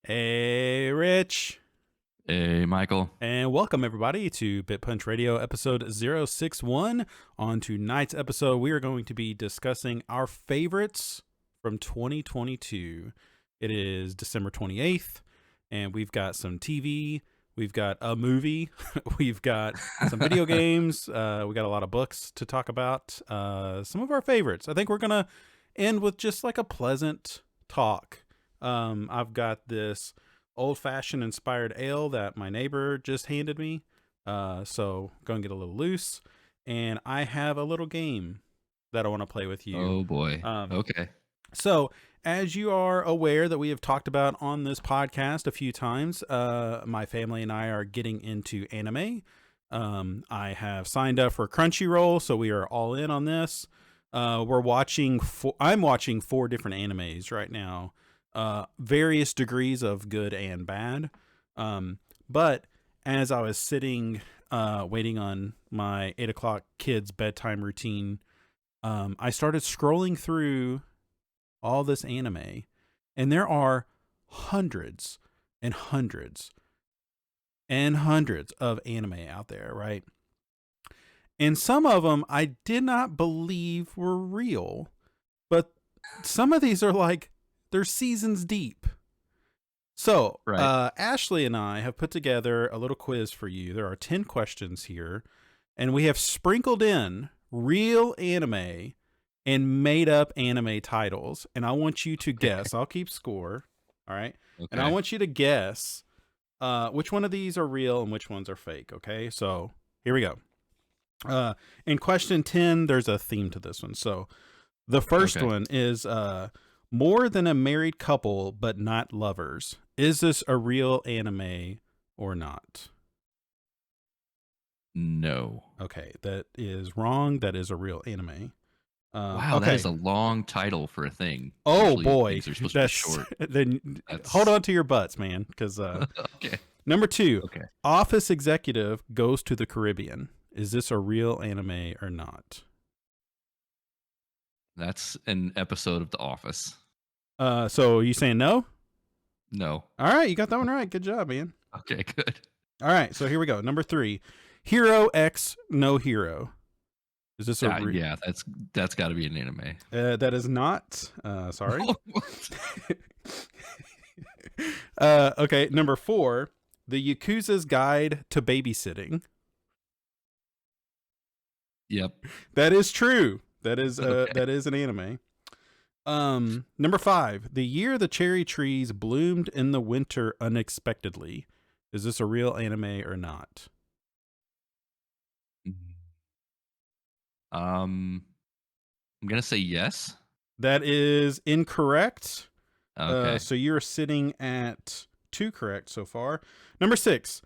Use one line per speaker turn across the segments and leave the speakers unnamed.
Hey, Rich.
Hey, Michael.
And welcome, everybody, to BitPunch Radio episode 061. On tonight's episode, we are going to be discussing our favorites from 2022. It is December 28th, and we've got some TV, we've got a movie, we've got some video games, we got a lot of books to talk about, some of our favorites. I think we're going to end with just like a pleasant talk. I've got this old-fashioned inspired ale that my neighbor just handed me. So go and get a little loose. And I have a little game that I want to play with you.
Oh boy. Okay.
So as you are aware that we have talked about on this podcast a few times, my family and I are getting into anime. I have signed up for Crunchyroll, so we are all in on this. I'm watching 4 different animes right now. Various degrees of good and bad. But as I was sitting, waiting on my 8 o'clock kids' bedtime routine, I started scrolling through all this anime, and there are hundreds and hundreds and hundreds of anime out there, right? And some of them I did not believe were real, but some of these are like, they're seasons deep. So,
Right.
Ashley and I have put together a little quiz for you. There are 10 questions here, and we have sprinkled in real anime and made up anime titles. And I want you to guess. I'll keep score. All right.
Okay.
And I want you to guess which one of these are real and which ones are fake. Okay. So, here we go. In question 10, there's a theme to this one. So, the first one is more than a married couple, but not lovers. Is this a real anime or not?
No.
Okay, that is wrong. That is a real anime.
Wow,
okay.
that is a long title for a thing.
Oh
Usually
boy,
things are supposed to be short.
Then hold on to your butts, man, because
Okay.
Number 2,
Okay.
Office executive goes to the Caribbean. Is this a real anime or not?
That's an episode of The Office.
So you saying no?
No.
All right, you got that one right. Good job, man.
Okay, good.
All right, so here we go. Number 3, Hero X No Hero. Is this a
yeah, that's got to be an anime.
That is not. Sorry. Okay, number 4, The Yakuza's Guide to Babysitting.
Yep.
That is true. That is
Okay.
that is an anime. Number 5, The Year the Cherry Trees Bloomed in the Winter Unexpectedly. Is this a real anime or not?
I'm gonna say yes.
That is incorrect.
Okay.
So you're sitting at 2 correct so far. Number 6,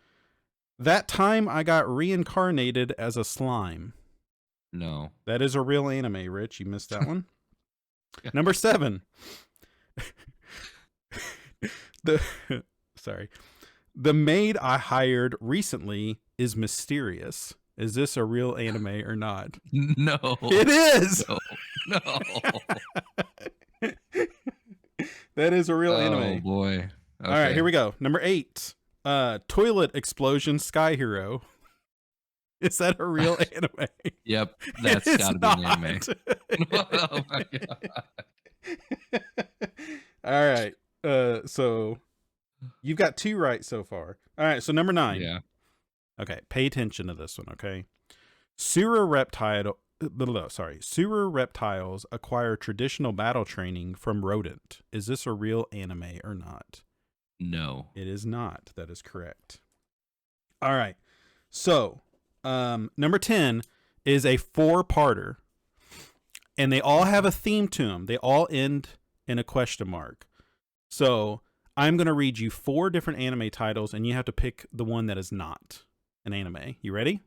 That Time I Got Reincarnated as a Slime.
No.
That is a real anime, Rich. You missed that one. Number 7, The maid I hired recently is mysterious. Is this a real anime or not?
No.
It is.
No.
That is a real anime.
Oh boy. Okay.
All right, here we go. Number 8, Toilet Explosion Sky Hero. Is that a real anime?
Yep, that's got to be an anime. Oh my god!
All right, so you've got 2 right so far. All right, so number 9.
Yeah.
Okay, pay attention to this one. Okay, sewer reptiles acquire traditional battle training from rodent. Is this a real anime or not?
No.
It is not. That is correct. All right, so number 10 is a 4-parter, and they all have a theme to them. They all end in a question mark. So I'm going to read you 4 different anime titles, and you have to pick the one that is not an anime. You ready?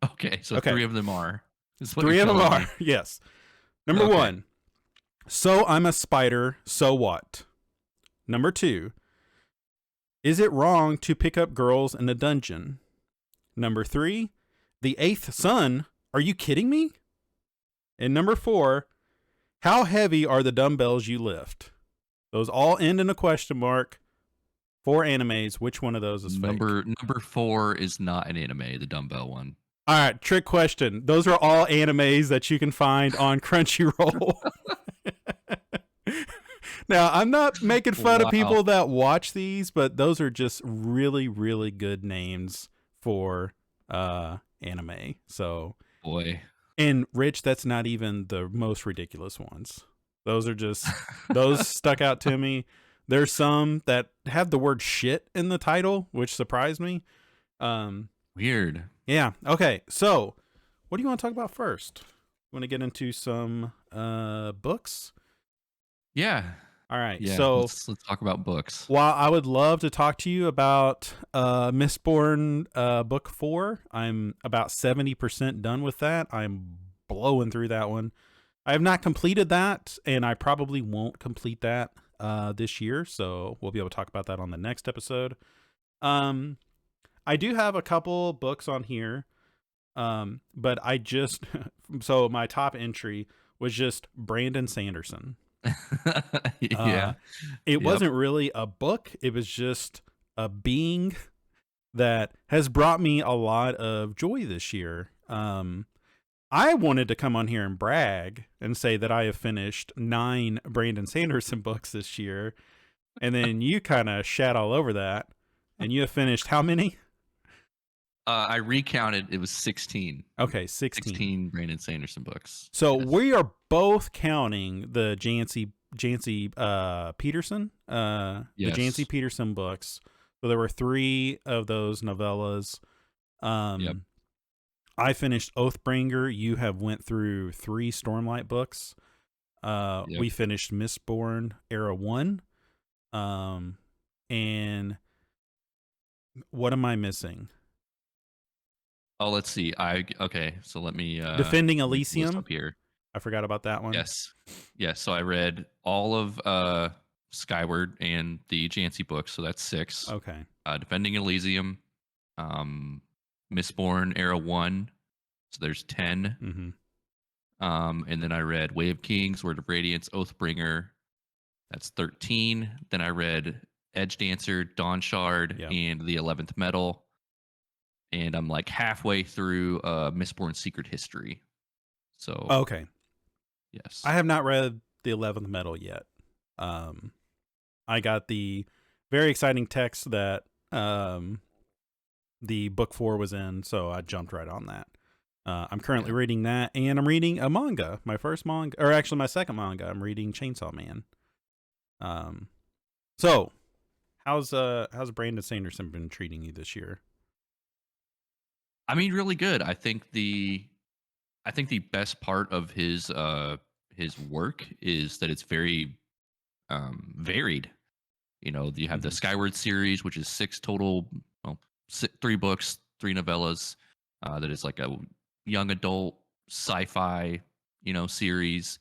Okay, so 3 of them are.
3 of them are. Yes. Number 1, So I'm a Spider, So What? Number 2, Is It Wrong to Pick Up Girls in a Dungeon? Number 3, The Eighth Son, Are You Kidding Me? And number 4, How heavy are the dumbbells you lift? Those all end in a question mark. 4 animes. Which one of those is fake?
Number 4 is not an anime, the dumbbell one.
All right, trick question. Those are all animes that you can find on Crunchyroll. Now, I'm not making fun of people that watch these, but those are just really, really good names for anime. So,
boy.
And Rich, that's not even the most ridiculous ones. Those are just, those stuck out to me. There's some that have the word shit in the title, which surprised me.
Weird.
Yeah. Okay. So, what do you want to talk about first? You want to get into some books?
Yeah.
All right.
Yeah.
So
let's talk about books.
While I would love to talk to you about Mistborn book 4, I'm about 70% done with that. I'm blowing through that one. I have not completed that, and I probably won't complete that this year. So we'll be able to talk about that on the next episode. I do have a couple books on here, but I just so my top entry was just Brandon Sanderson.
Yeah.
It wasn't really a book. It was just a being that has brought me a lot of joy this year. I wanted to come on here and brag and say that I have finished 9 Brandon Sanderson books this year. And then you kind of shat all over that. And you have finished how many?
I recounted. It was 16.
Okay, 16.
16 Brandon Sanderson books.
So yes. We are both counting the Jancy Peterson, the Jancy Peterson books. So there were 3 of those novellas.
Yep.
I finished Oathbringer. You have went through 3 Stormlight books. Yep. We finished Mistborn Era 1. And what am I missing?
Oh, let's see. So let me
Defending Elysium
up here.
I forgot about that one.
Yes. So I read all of Skyward and the Jancy books, so that's 6.
Okay.
Defending Elysium, Mistborn Era 1, so there's 10.
Mm-hmm.
And then I read Way of Kings, Word of Radiance, Oathbringer, that's 13. Then I read Edge Dancer, Dawn Shard, and the 11th Metal. And I'm like halfway through Mistborn Secret History. So
okay.
Yes.
I have not read the 11th Metal yet. I got the very exciting text that the book 4 was in, so I jumped right on that. I'm currently reading that, and I'm reading a manga. My first manga, or actually my second manga. I'm reading Chainsaw Man. So how's Brandon Sanderson been treating you this year?
I mean, really good. I think the best part of his work is that it's very varied. You know, you have the Skyward series, which is 6 total, 3 books, 3 novellas. That is like a young adult sci-fi, series,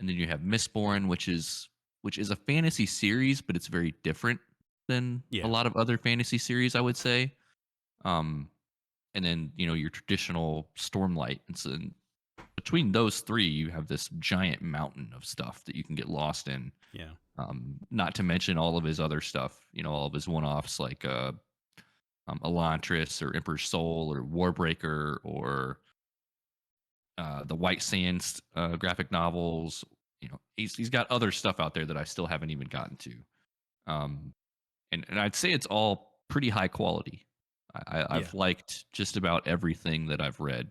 and then you have Mistborn, which is a fantasy series, but it's very different than a lot of other fantasy series, I would say. And then your traditional Stormlight, and so between those 3, you have this giant mountain of stuff that you can get lost in.
Yeah.
Not to mention all of his other stuff, all of his one-offs like Elantris or Emperor's Soul or Warbreaker or the White Sands graphic novels. He's got other stuff out there that I still haven't even gotten to. And I'd say it's all pretty high quality. I've liked just about everything that I've read.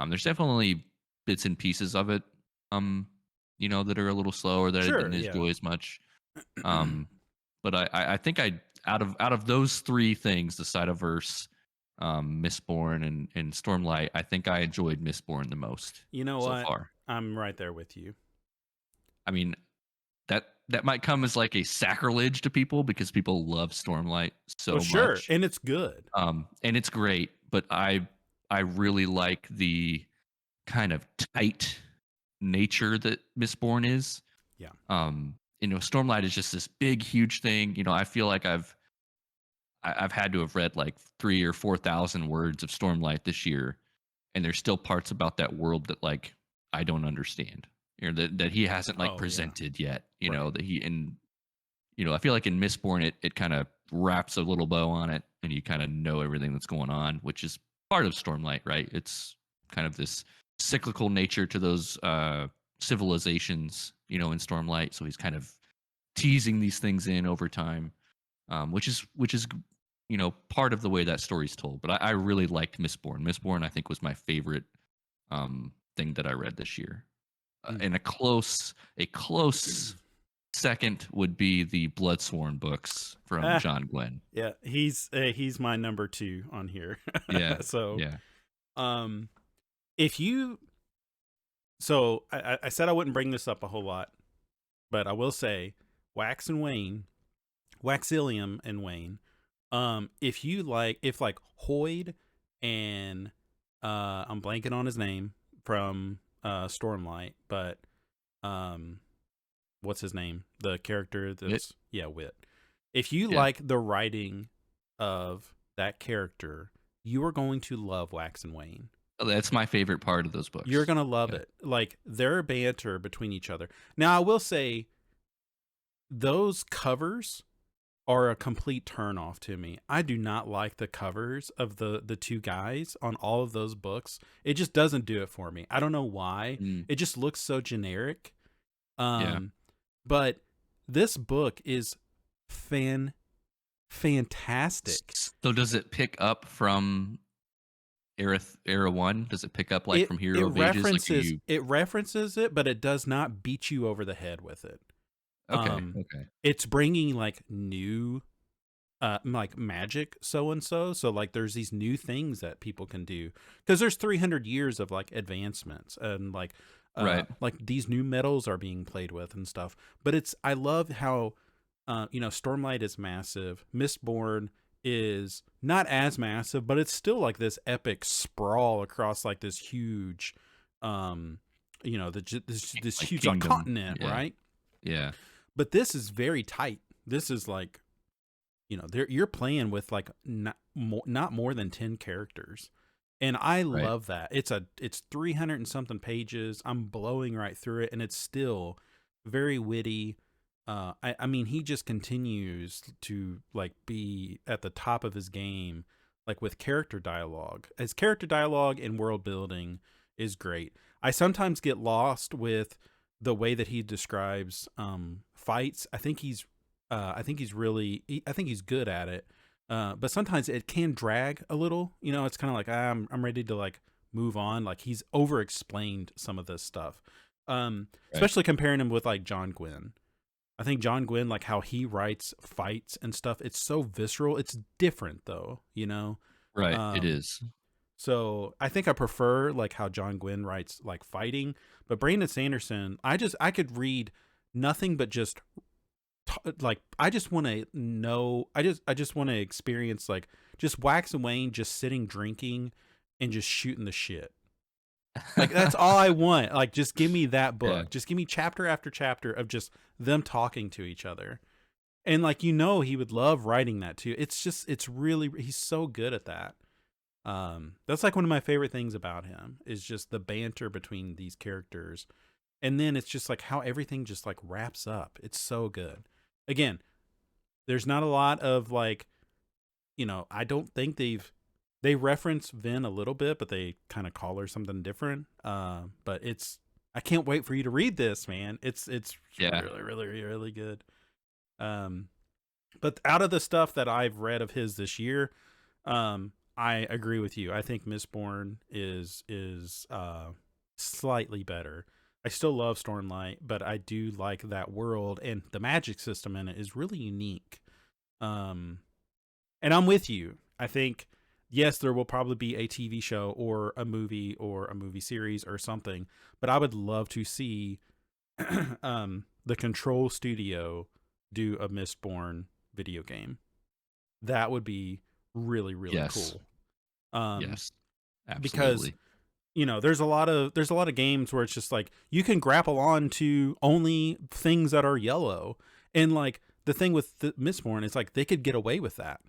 There's definitely bits and pieces of it, that are a little slower that I didn't enjoy as much. But I think out of those 3 things, the Cytoverse, Mistborn, and Stormlight, I think I enjoyed Mistborn the most.
You know
so
what?
Far.
I'm right there with you.
I mean, that might come as like a sacrilege to people because people love Stormlight so much.
And it's good.
And it's great, but I really like the kind of tight nature that Mistborn is.
Yeah.
Stormlight is just this big, huge thing. I feel like I've had to have read like 3,000 or 4,000 words of Stormlight this year, and there's still parts about that world that like I don't understand. That he hasn't presented yet. That he I feel like in Mistborn it kind of wraps a little bow on it, and you kind of know everything that's going on, which is part of Stormlight, right? It's kind of this cyclical nature to those civilizations, in Stormlight. So he's kind of teasing these things in over time, which is part of the way that story's told. But I really liked Mistborn. Mistborn, I think, was my favorite thing that I read this year.
Mm.
And a close second would be the Bloodsworn books from
Ah,
John Glenn.
yeah, he's my number 2 on here.
Yeah,
So,
yeah,
um, if you so I said I wouldn't bring this up a whole lot, but I will say Wax and Wayne, Waxilium and Wayne. If like Hoyd and I'm blanking on his name from Stormlight, but um what's his name? The character
it,
that's Wit. If you
yeah.
like the writing of that character, you are going to love Wax and Wayne.
Oh, that's my favorite part of those
You're
books.
gonna love
Yeah.
it. Like their banter between each other. Now I will say those covers are a complete turnoff to me. I do not like the covers of the two guys on all of those books. It just doesn't do it for me. I don't know why.
Mm,
It just looks so generic.
yeah.
But this book is fantastic.
So does it pick up from era one? Does it pick up like
It
from
it
Hero of Ages? Like, are
references
you
it references it, but it does not beat you over the head with it.
okay? Okay.
It's bringing like new like magic so and so like there's these new things that people can do because there's 300 years of like advancements and
Right.
like these new metals are being played with and stuff, but I love how Stormlight is massive, Mistborn is not as massive, but it's still like this epic sprawl across like this huge this
Like
huge like
Kingdom.
continent,
Yeah.
right?
Yeah.
But this is very tight. This is like you're playing with like not more than 10 characters, and I
Right.
love that. It's 300 and something pages. I'm blowing right through it, and it's still very witty. I mean, he just continues to like be at the top of his game, like with character dialogue. His character dialogue and world building is great. I sometimes get lost with the way that he describes fights. I think he's good at it. But sometimes it can drag a little. It's kind of like I'm ready to like move on. Like he's over explained some of this stuff.
Right.
Especially comparing him with like John Gwynn. I think John Gwynn, like how he writes fights and stuff, it's so visceral. It's different though.
Right. It
Um,
is.
so I think I prefer like how John Gwynn writes like fighting, but Brandon Sanderson, I could read nothing but just like I just want to know. I just want to experience like just Wax and Wayne just sitting drinking and just shooting the shit. Like that's all I want. Like just give me that
Yeah.
book. Just give me chapter after chapter of just them talking to each other. And like he would love writing that too. It's really he's so good at that. That's like one of my favorite things about him is just the banter between these characters. And then it's just like how everything just like wraps up. It's so good. Again, there's not a lot of like, I don't think they reference Vin a little bit, but they kind of call her something different. But I can't wait for you to read this, man. It's
Yeah.
really, really, really good. Um, but out of the stuff that I've read of his this year, I agree with you. I think Mistborn is slightly better. I still love Stormlight, but I do like that world, and the magic system in it is really unique. Um, and I'm with you. I think yes, there will probably be a TV show or a movie series or something, but I would love to see the Control Studio do a Mistborn video game. That would be really, really
Yes.
cool. Um,
Yes.
because
Absolutely.
there's a lot of games where it's just like you can grapple on to only things that are yellow, and like the thing with the Mistborn is like they could get away with that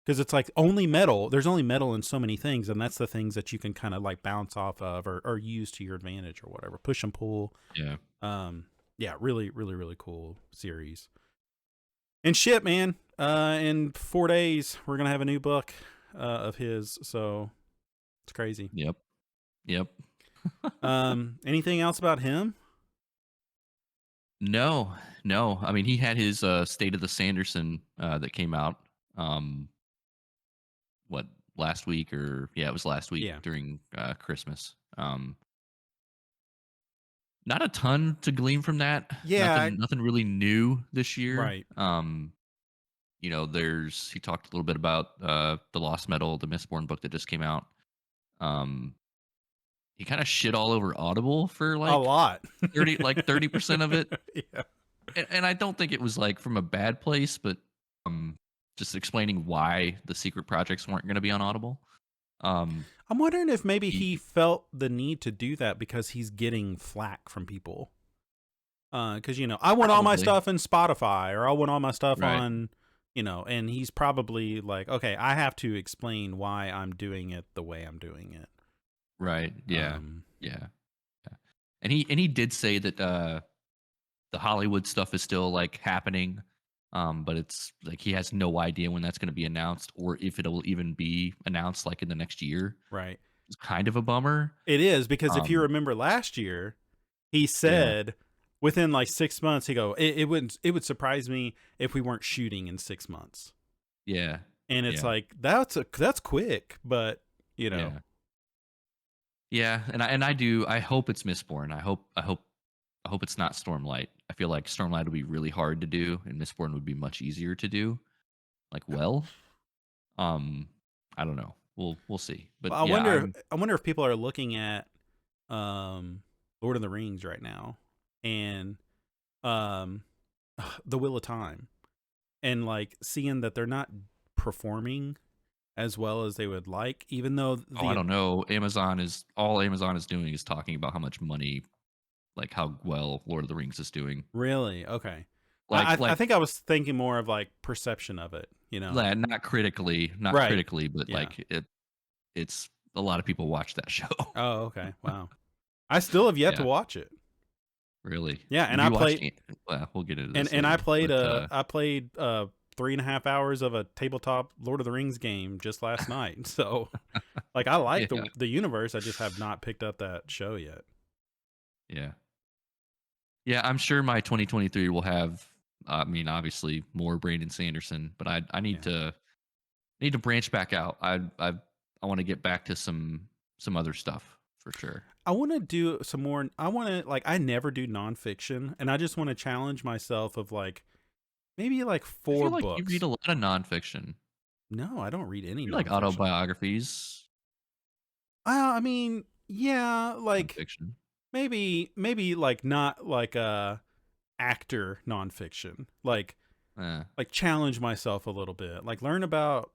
because it's like only metal. There's only metal in so many things, and that's the things that you can kind of like bounce off of or use to your advantage or whatever, push and pull.
Yeah.
Yeah, really, really, really cool series. And shit, man. In 4 days, we're gonna have a new book of his, so it's crazy.
Yep. Yep.
Anything else about him?
No, no. I mean, he had his State of the Sanderson that came out. Um, what last week or yeah, it was last week
Yeah,
during Christmas. Not a ton to glean from that.
yeah,
Nothing really new this year.
right.
There's he talked a little bit about the Lost Metal, the Mistborn book that just came out. Um, he kind of shit all over Audible for
A
like
lot.
30% of it.
Yeah.
And I don't think it was like from a bad place, but just explaining why the secret projects weren't going to be on Audible.
I'm wondering if maybe he
He
felt the need to do that because he's getting flack from people. Because I want all my
probably
stuff in Spotify, or I want all my stuff
right,
on, and he's probably like, okay, I have to explain why I'm doing it the way I'm doing it.
right, yeah,
Um,
yeah, yeah. And he did say that the Hollywood stuff is still like happening, but it's like he has no idea when that's going to be announced or if it'll even be announced like in the next year.
right.
It's kind of a bummer.
It is because if you
Um,
remember last year, he
yeah,
said within like 6 months, it would surprise me if we weren't shooting in 6 months.
yeah,
And it's
yeah,
like that's quick, but
yeah. Yeah, and I hope it's Mistborn. I hope it's not Stormlight. I feel like Stormlight would be really hard to do, and Mistborn would be much easier to do. Like, well, um, I don't know. We'll see. But
I
yeah,
wonder I wonder if people are looking at um Lord of the Rings right now and um The Wheel of Time and like seeing that they're not performing as well as they would like, even though
I
the
don't know. Amazon is doing is talking about how much money, like how well Lord of the Rings is doing.
really okay. I
Like
I I
like
think I was thinking more of like perception of it,
not
Right.
critically, but
Yeah.
like it's a lot of people watch that show.
Oh, okay. Wow. I still have yet to
Yeah,
watch it.
really.
Yeah, and
Have
I
you watched?
played
Well, we'll get into
and
this
and I
later,
played
but
3.5 hours of a tabletop Lord of the Rings game just last night. So like I like
yeah,
the universe. I just have not picked up that show yet.
yeah. Yeah, I'm sure my 2023 will have. I mean, obviously more Brandon Sanderson, but I
Yeah.
need to branch back out. I want to get back to some other stuff for sure.
I want to do some more. I want to like I never do nonfiction, and I just want to challenge myself of like maybe like
I
four
feel like you read
books.
a lot of nonfiction.
No, I don't read any
You like
nonfiction.
autobiographies,
I mean, yeah, like
nonfiction.
maybe like not like actor nonfiction.
Eh,
Like challenge myself a little bit. Like learn about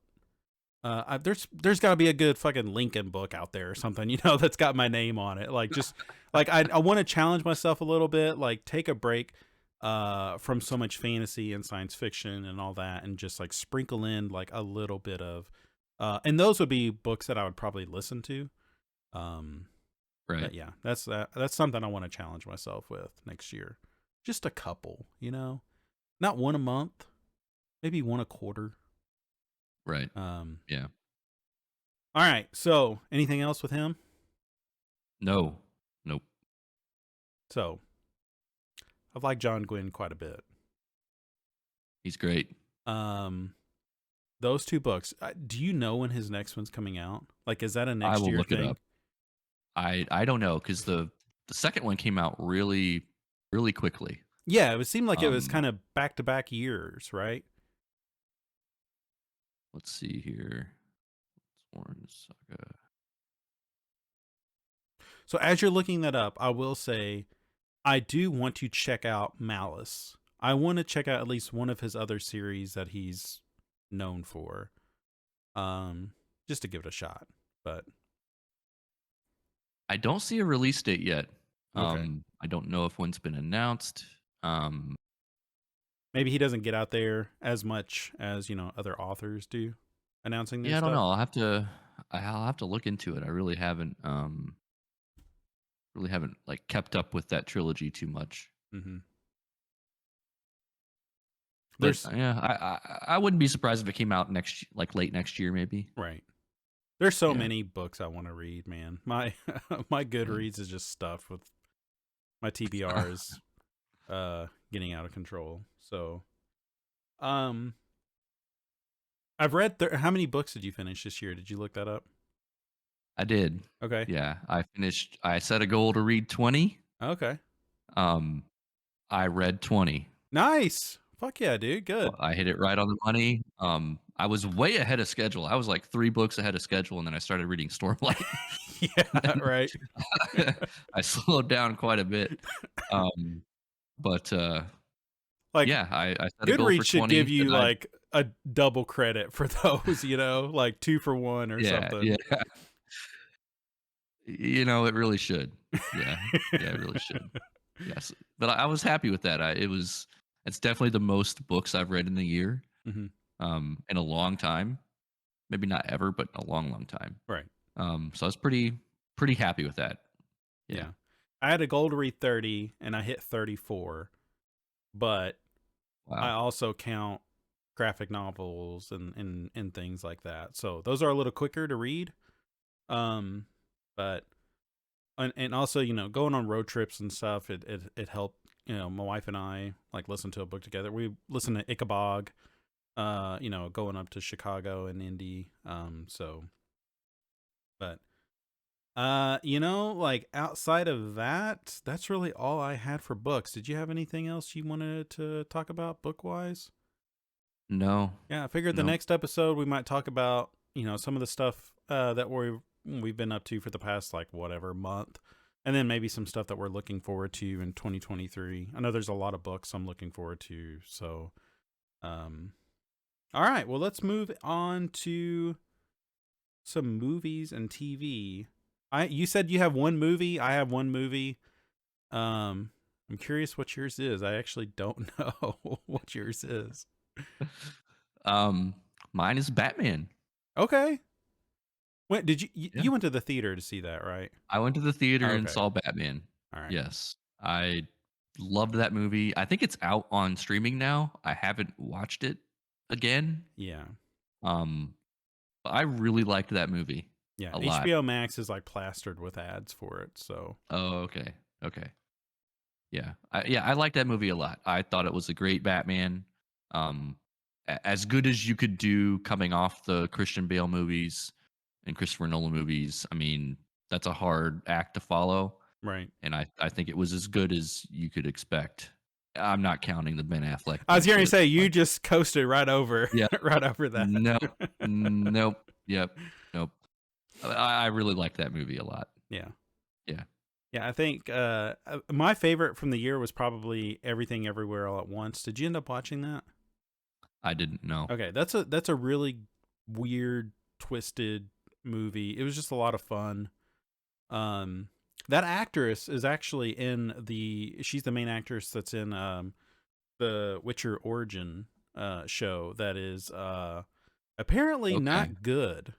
there's got to be a good fucking Lincoln book out there or something, that's got my name on it. Like just like I want to challenge myself a little bit, like take a break from so much fantasy and science fiction and all that and just like sprinkle in like a little bit of and those would be books that I would probably listen to. Um
right,
but yeah, that's something I want to challenge myself with next year. Just a couple, Not one a month, maybe one a quarter.
right.
Um
Yeah.
all right, so anything else with him?
No. Nope.
So I've liked John Gwynn quite a bit.
He's great.
Um, those two books. Do you know when his next one's coming out? Like, is that a
I
next
will
year
look it
thing?
up. I don't know because the second one came out really quickly.
Yeah, it would seem like it was
Um,
kind of back to back years, right?
let's see here. Sworn Saga.
So as you're looking that up, I will say I do want to check out Malice. I want to check out at least one of his other series that he's known for. Um, just to give it a shot. But
I don't see a release date yet.
okay.
I don't know if one's been announced. Um,
Maybe he doesn't get out there as much as, other authors do announcing their
yeah, I don't
stuff.
know. I'll have to look into it. I really haven't like kept up with that trilogy too much.
Mhm.
But
There's
yeah, I wouldn't be surprised if it came out like late next year, maybe.
right. There's so
Yeah.
many books I want to read, man. My my
Yeah.
Goodreads is just stuffed with my TBRs getting out of control. So, um I've read how many books did you finish this year? Did you look that up?
I did.
Okay.
Yeah, I set a goal to read 20.
Okay.
Um, I read 20.
Nice. Fuck yeah, dude.
Well,
Good.
I hit it right on the money. I was way ahead of schedule. I was like 3 books ahead of schedule, and then I started reading Stormlight.
Yeah,
And
right.
I slowed down quite a bit. Um, but,
Like
yeah, I set a goal
Goodreads
for
should give
20 that
you
I
like a double credit for those, like 2 for 1 or
yeah,
something.
yeah. It really should. Yeah. Yeah, it really should. Yes, but I was happy with that. It's definitely the most books I've read in a year,
Mhm.
in a long time. Maybe not ever, but a long, long time.
Right.
So I was pretty happy with that. Yeah.
Yeah. I had a goal to read 30 and I hit 34, but I
Wow.
also count graphic novels and things like that. So those are a little quicker to read. Um but and also, going on road trips and stuff, it helped, my wife and I like listen to a book together. We listened to Ichabod, going up to Chicago and Indy. So but like outside of that, that's really all I had for books. Did you have anything else you wanted to talk about book wise?
No.
Yeah, I figured the
Nope.
next episode we might talk about, some of the stuff that we've been up to for the past like whatever month. And then maybe some stuff that we're looking forward to in 2023. I know there's a lot of books I'm looking forward to. So, um all right, well let's move on to some movies and TV. You said you have one movie, I have one movie. I'm curious what yours is. I actually don't know what yours is.
Um, Mine is Batman.
Okay. When did
Yeah.
you went to the theater to see that, right?
I went to the theater and
Okay.
saw Batman.
All right.
Yes. I loved that movie. I think it's out on streaming now. I haven't watched it again.
Yeah.
Um, but I really liked that movie
Yeah.
a lot.
HBO Max is like plastered with ads for it, so
Oh, okay. Okay. Yeah. I like that movie a lot. I thought it was a great Batman. Um, as good as you could do coming off the Christian Bale movies and Christopher Nolan movies. I mean, that's a hard act to follow,
right.
and I think it was as good as you could expect. I'm not counting the Ben Affleck
I was going to
bullshit.
say you
Like,
just coasted right over
yeah,
right over that.
no, nope, yep, nope. I really liked that movie a lot.
Yeah.
Yeah,
Yeah, I think my favorite from the year was probably Everything Everywhere All at Once. Did you end up watching that?
I didn't know.
Okay, that's a really weird, twisted movie. It was just a lot of fun. Um, that actress is actually she's the main actress that's in the Witcher Origin show that is apparently
Okay,
not good.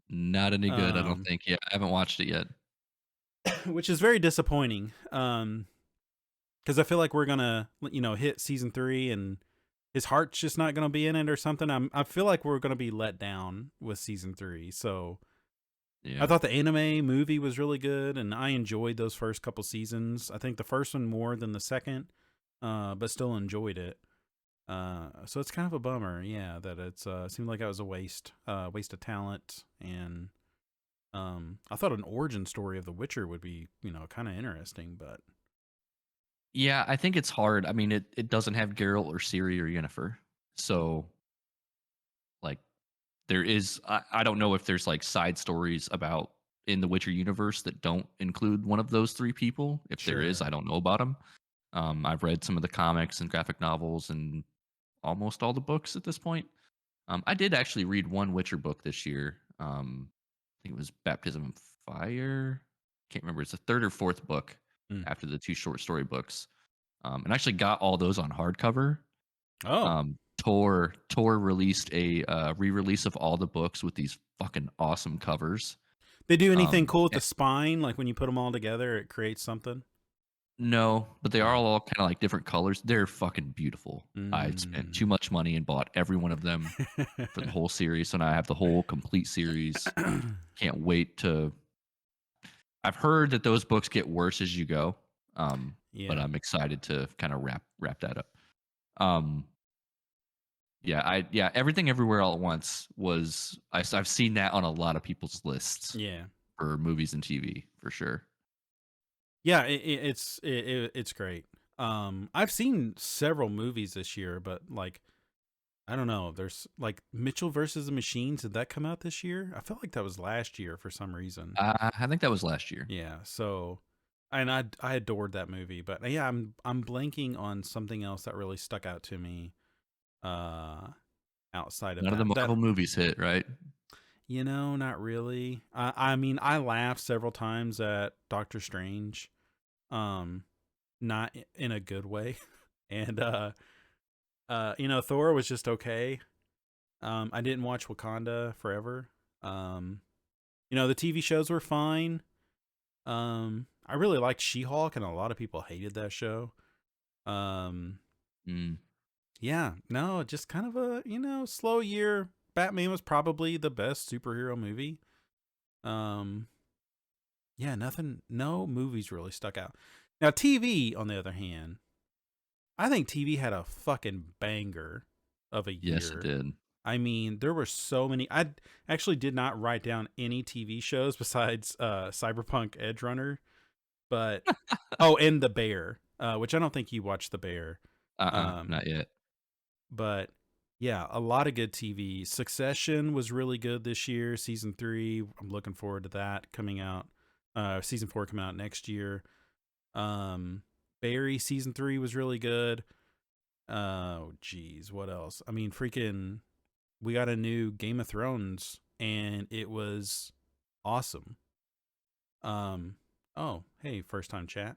not any good. I don't
Um,
think. Yeah, I haven't watched it yet.
which is very disappointing. Because I feel like we're gonna hit season 3 and his heart's just not gonna be in it or something. I feel like we're gonna be let down with season 3. So I
Yeah.
thought the anime movie was really good, and I enjoyed those first couple seasons. I think the first one more than the second, but still enjoyed it. So it's kind of a bummer, yeah, that it's seemed like it was a waste of talent, and I thought an origin story of The Witcher would be, kind of interesting, but
Yeah, I think it's hard. I mean, it doesn't have Geralt or Ciri or Yennefer. So, like, I don't know if there's like side stories about in the Witcher universe that don't include one of those three people. If there is,
sure,
I don't know about them. I've read some of the comics and graphic novels and almost all the books at this point. I did actually read one Witcher book this year. I think it was Baptism of Fire. Can't remember. It's the third or fourth book
mm.
after the two short story books. And I actually got all those on hardcover.
Oh,
Tor released a re-release of all the books with these fucking awesome covers.
they do anything cool with
Yeah,
the spine? Like when you put them all together, it creates something.
No, but they are
Oh.
all kind of like different colors. They're fucking beautiful. I spent too
Mm.
much money and bought every one of them for the whole series, so now I have the whole complete series. Can't wait to. I've heard that those books get worse as you go, but
Yeah.
I'm excited to kind of wrap that up. Um, yeah, everything everywhere all at once was. I've seen that on a lot of people's lists
Yeah.
for movies and TV for sure.
Yeah, it's great. I've seen several movies this year, but like I don't know. There's like Mitchell versus the Machines. Did that come out this year? I felt like that was last year for some reason.
I think that was last year.
Yeah. So, and I adored that movie, but yeah, I'm blanking on something else that really stuck out to me. Uh, outside of
None of the
that,
Marvel movies hit, right?
not really. I mean, I laughed several times at Doctor Strange. Um, not in a good way, and Thor was just okay. I didn't watch Wakanda Forever. Um, the TV shows were fine. I really liked She-Hulk, and a lot of people hated that show. Um,
Mm.
yeah, no, just kind of a slow year. Batman was probably the best superhero movie. Um, yeah, nothing, no movies really stuck out. Now TV, on the other hand, I think TV had a fucking banger of a
Yes, it
year.
did.
I mean, there were so many. I actually did not write down any TV shows besides Cyberpunk Edge Runner, but oh, and The Bear, which I don't think you watched The Bear. Um,
Not yet.
but yeah, a lot of good TV. Succession was really good this year, season 3. I'm looking forward to that coming out. Season 4 coming out next year. Um, Barry season 3 was really good. Oh, geez, what else? I mean, freaking, we got a new Game of Thrones, and it was awesome. Um, oh, hey, first time chat.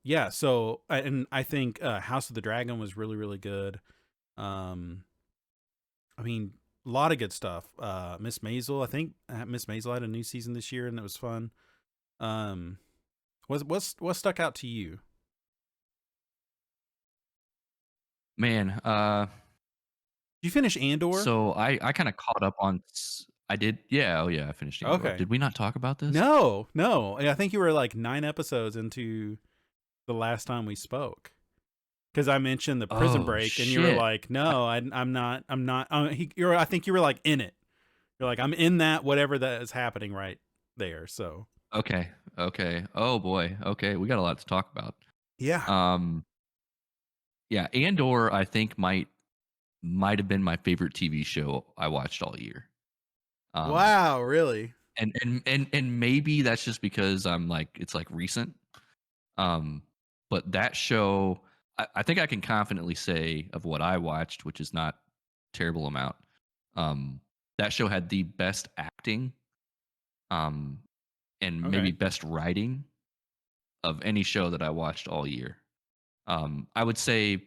Yeah, so and I think House of the Dragon was really, really good. Um, I mean, a lot of good stuff. Miss Maisel, I think Miss Maisel had a new season this year, and it was fun. Um, what stuck out to you?
Man,
Did you finish Andor?
so I kinda caught up on I did, yeah, oh yeah, I finished Andor.
Okay.
Did we not talk about this?
No, no. I think you were like 9 episodes into the last time we spoke. Because I mentioned the Prison
Oh,
Break, and you were
shit.
like, "No, I'm not. I'm not." I think you were like in it. You're like, "I'm in that whatever that is happening right there." So
Okay, okay. Oh, boy. Okay, we got a lot to talk about.
yeah.
Um, yeah, Andor, I think, might have been my favorite TV show I watched all year. Um,
Wow, really?
and maybe that's just because I'm like it's, like, recent. Um, but that show, I think I can confidently say of what I watched, which is not terrible amount. Um, that show had the best acting, um, and maybe
Okay.
best writing of any show that I watched all year. I would say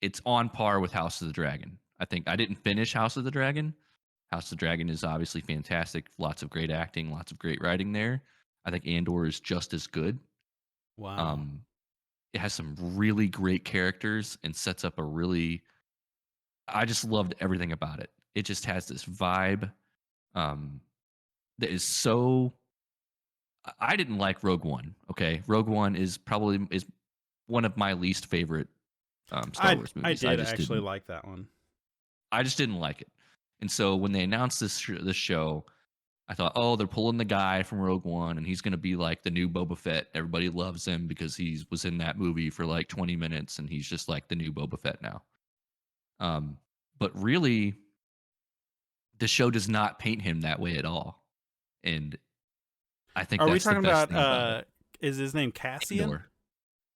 it's on par with House of the Dragon. I think I didn't finish House of the Dragon. House of the Dragon is obviously fantastic. Lots of great acting, lots of great writing there. I think Andor is just as good.
Wow.
Um, it has some really great characters and sets up a really I just loved everything about it. It just has this vibe um, that is so I didn't like Rogue One. Okay, Rogue One is one of my least favorite Star
I
Wars
I
movies.
did actually like that one.
I just didn't like it. And so when they announced this show, I thought, oh, they're pulling the guy from Rogue One, and he's going to be like the new Boba Fett. Everybody loves him because he was in that movie for like 20 minutes, and he's just like the new Boba Fett now. Um, but really, the show does not paint him that way at all, and I think
Are we
that's the
talking
best
about
thing about it.
is his name Cassian?
Andor,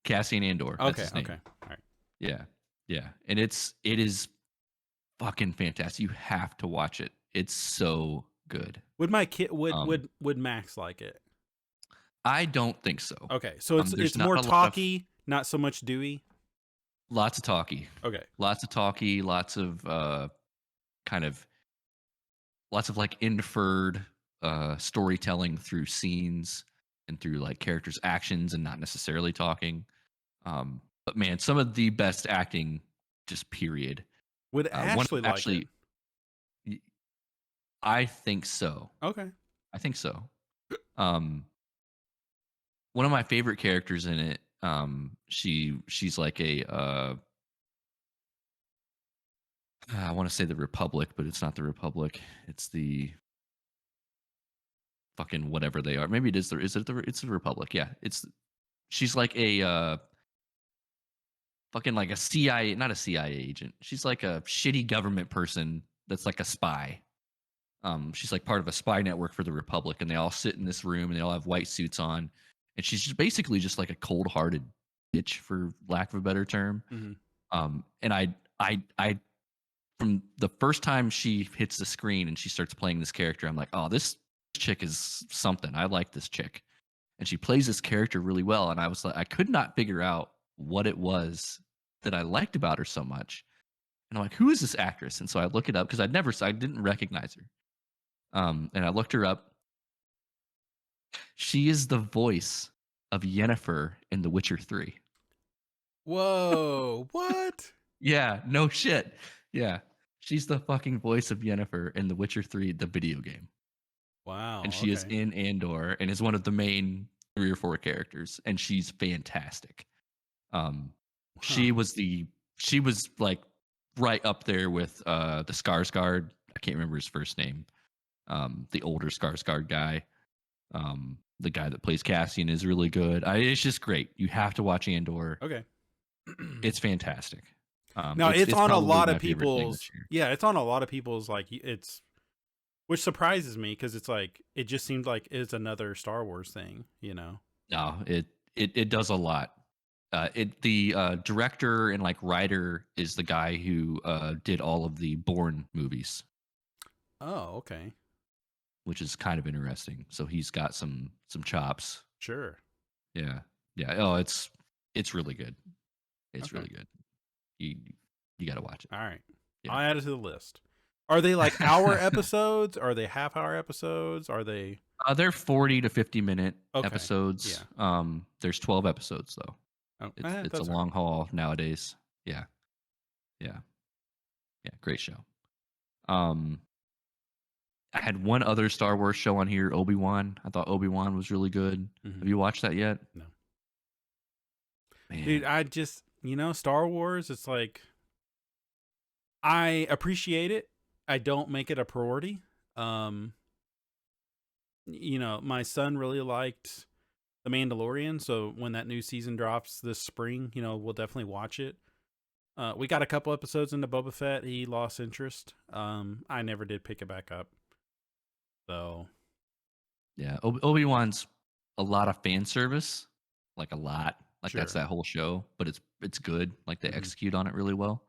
Cassian Andor, that's
Okay,
his
okay.
name.
All right.
Yeah, yeah, and it is fucking fantastic. You have to watch it. It's so good.
Would my kid
Um,
would Max like it?
I don't think so.
Okay. So it's
There's
it's
not
more
a lot of
talky, not so much Dewey.
lots of talky,
Okay.
lots of kind of lots of like inferred storytelling through scenes and through like characters' actions and not necessarily talking. But man, some of the best acting, just period.
Would
One
Ashley like it?
actually, y- I think so.
Okay.
I think so. Um, One of my favorite characters in it. She's like a I want to say the Republic, but it's not the Republic. It's the fucking whatever they are. Maybe it is the it's the Republic. Yeah, she's like a fucking like a CIA, not a CIA agent. She's like a shitty government person that's like a spy. She's like part of a spy network for the Republic, and they all sit in this room and they all have white suits on, and she's just basically just like a cold-hearted bitch, for lack of a better term.
Hmm.
And I from the first time she hits the screen and she starts playing this character, I'm like, oh, this chick is something. I like this chick, and she plays this character really well. And I was like, I could not figure out what it was that I liked about her so much. And I'm like, who is this actress? And so I look it up because I didn't recognize her. And I looked her up. She is the voice of Yennefer in The Witcher 3.
Whoa! What?
Yeah, no shit. Yeah. She's the fucking voice of Yennefer in The Witcher 3, the video game. And
Wow.
she is
Okay.
in Andor and is one of the main 3 or 4 characters, and she's fantastic. Um,
Huh.
she was like right up there with the Skarsgård. I can't remember his first name. The older Skarsgård guy. The guy that plays Cassian is really good. It's just great. You have to watch Andor.
Okay.
It's fantastic.
Now it's
It's
on a
probably
lot of
my favorite thing
people's.
this year.
Yeah, it's on a lot of people's. Like it's, which surprises me because it's like it just seemed like it's another Star Wars thing. You know.
No, it does a lot. The director and like writer is the guy who did all of the Bourne movies,
Oh, okay.
which is kind of interesting. So he's got some chops.
Sure.
Yeah, yeah. Oh, it's really good. It's
Okay.
really good. You you got to watch it.
All right.
Yeah.
I'll add it to the list. Are they like hour episodes? Are they half-hour episodes? Are they
They're 40 to 50-minute
okay?
episodes.
Yeah.
There's 12 episodes though.
Oh,
It's a
that's all
long
right.
haul nowadays. Yeah, yeah, yeah. Great show. Um, I had one other Star Wars show on here, Obi-Wan. I thought Obi-Wan was really good.
Hmm.
Have you watched that yet?
No, dude.
Man,
I just Star Wars. It's like I appreciate it. I don't make it a priority. Um, my son really liked The Mandalorian, so when that new season drops this spring, we'll definitely watch it. We got a couple episodes into Boba Fett. He lost interest. I never did pick it back up. So,
yeah. Obi-Wan's a lot of fan service, like a lot. Like that's
sure.
that whole show, but it's good. Like they
Hmm.
execute on it really well.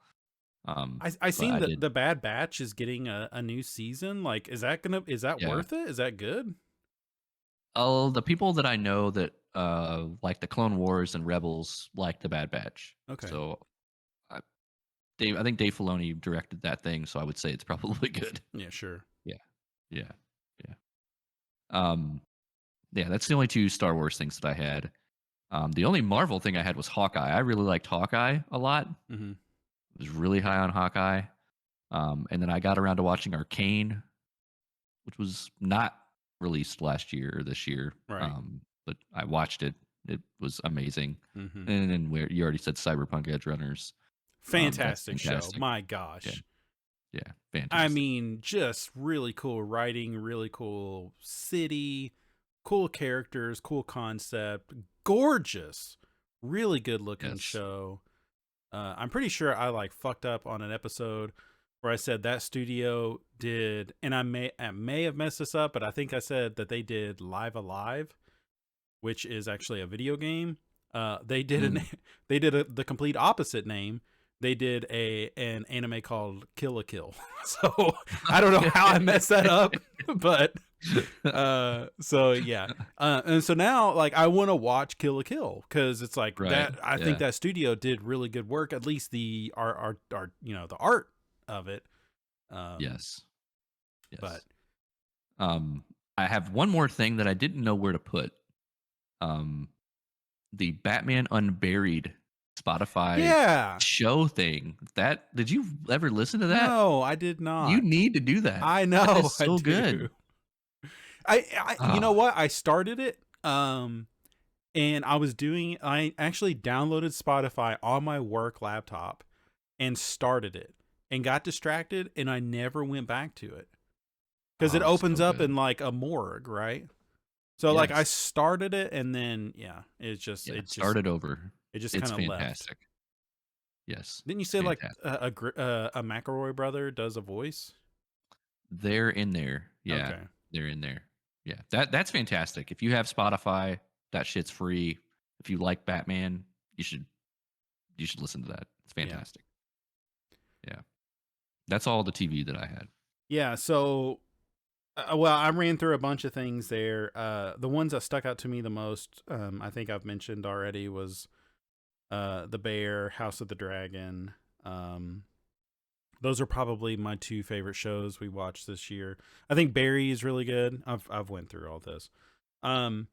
I
But
seen
I
that
did,
the Bad Batch is getting a new season. Like, is that
yeah.
worth it? Is that good?
Oh, the people that I know that like the Clone Wars and Rebels like the Bad Batch.
Okay.
So I, I think Dave Filoni directed that thing, so I would say it's probably good.
Yeah, sure.
Yeah, yeah, yeah. Um, yeah, that's the only 2 Star Wars things that I had. The only Marvel thing I had was Hawkeye. I really liked Hawkeye a lot.
Hmm.
Was really high on Hawkeye. And then I got around to watching Arcane, which was not released last year or this year.
Right.
But I watched it. It was amazing.
Hmm.
And then where you already said Cyberpunk Edge Runners. That's
Fantastic show.
fantastic.
My
Yeah,
gosh.
yeah,
I
fantastic.
mean, just really cool writing, really cool city, cool characters, cool concept, gorgeous, really good looking
Yes.
show. I'm pretty sure I like fucked up on an episode where I said that studio did, and I may have messed this up, but I think I said that they did Live Alive, which is actually a video game. They did
Mm.
the complete opposite name. They did an anime called Kill a Kill. So I don't know how I messed that up, but so yeah. And so now like I want to watch Kill a Kill because it's like
Right.
that. I think
Yeah.
that studio did really good work. At least the art the art of it. Um,
Yes.
but
Yes. Um, I have one more thing that I didn't know where to put. um, the Batman Unburied Spotify
Yeah.
show thing. That did you ever listen to that?
No, I did
You
not.
need to do that.
I
That
know,
is
I
so
do.
good.
You know
Ah,
what? I started it, and I actually downloaded Spotify on my work laptop and started it and got distracted, and I never went back to it because it opens
so
up
good.
in like a morgue, right? So like I
Yes.
started it, and then yeah,
Yeah, start it over.
it just
It's
kind of left.
fantastic. Yes,
Didn't you
it's
say like
fantastic.
a McElroy brother does a voice?
They're in there. Yeah,
Okay,
they're in there. Yeah, that's fantastic. If you have Spotify, that shit's free. If you like Batman, you should you should listen to that. It's
yeah,
fantastic. Yeah. That's all the TV that I had.
yeah. So well, I ran through a bunch of things there. The ones that stuck out to me the most, I think I've mentioned already, was The Bear, House of the Dragon. Um, those are probably my two favorite shows we watched this year. I think Barry is really good. I've went through all this. Um,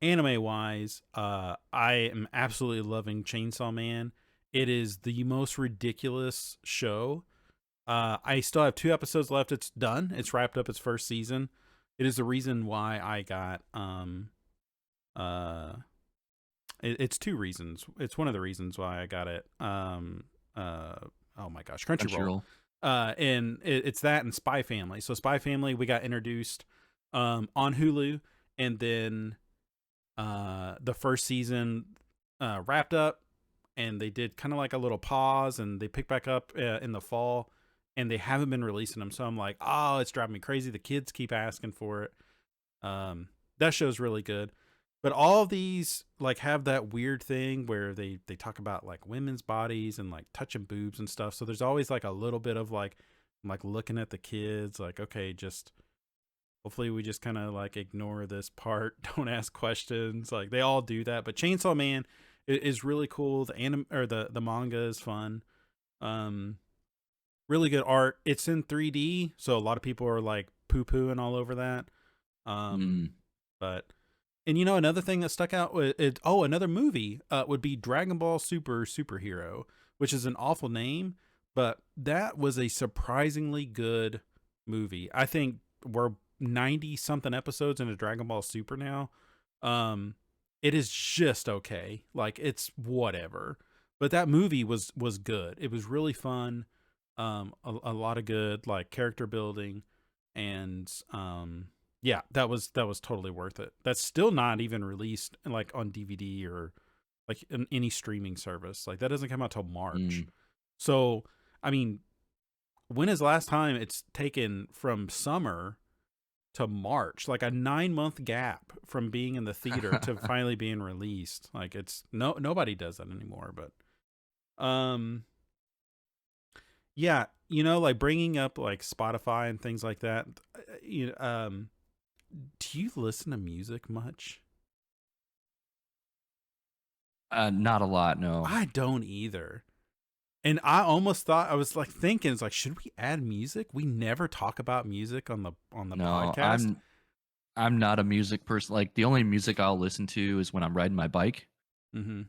Anime wise, I am absolutely loving Chainsaw Man. It is the most ridiculous show. I still have 2 episodes left. It's done. It's wrapped up its first season. It is the reason why I got uh it's two reasons. It's one of the reasons why I got it. Uh oh my gosh, Crunchyroll.
Crunchyroll.
And it's that and Spy Family. So Spy Family we got introduced on Hulu, and then the first season wrapped up, and they did kind of like a little pause, and they picked back up in the fall, and they haven't been releasing them. So I'm like, oh, it's driving me crazy. The kids keep asking for it. That show's really good. But all of these like have that weird thing where they talk about like women's bodies and like touching boobs and stuff. So there's always like a little bit of like looking at the kids like, okay, just hopefully we just kind of like ignore this part. Don't ask questions. Like they all do that. But Chainsaw Man is really cool. The anime or the manga is fun. Um, really good art. It's in 3D, so a lot of people are like poo pooing all over that. Um,
Mm,
but and you know another thing that stuck out another movie would be Dragon Ball Super Superhero, which is an awful name, but that was a surprisingly good movie. I think we're 90 something episodes into Dragon Ball Super now. Um, it is just okay. Like it's whatever. But that movie was good. It was really fun. A lot of good like character building, and yeah, that was totally worth it. That's still not even released like on DVD or like in any streaming service. Like that doesn't come out till March.
mm.
So, I mean, when is the last time it's taken from summer to March? Like a 9 month gap from being in the theater to finally being released. Like it's nobody does that anymore. But um, yeah, you know, like bringing up like Spotify and things like that. You know, do you listen to music much?
Not a lot, no.
I don't either. And I almost thought I was like thinking, it's like, should we add music? We never talk about music on the
No,
podcast.
I'm not a music person. Like the only music I'll listen to is when I'm riding my bike.
Mm-hmm.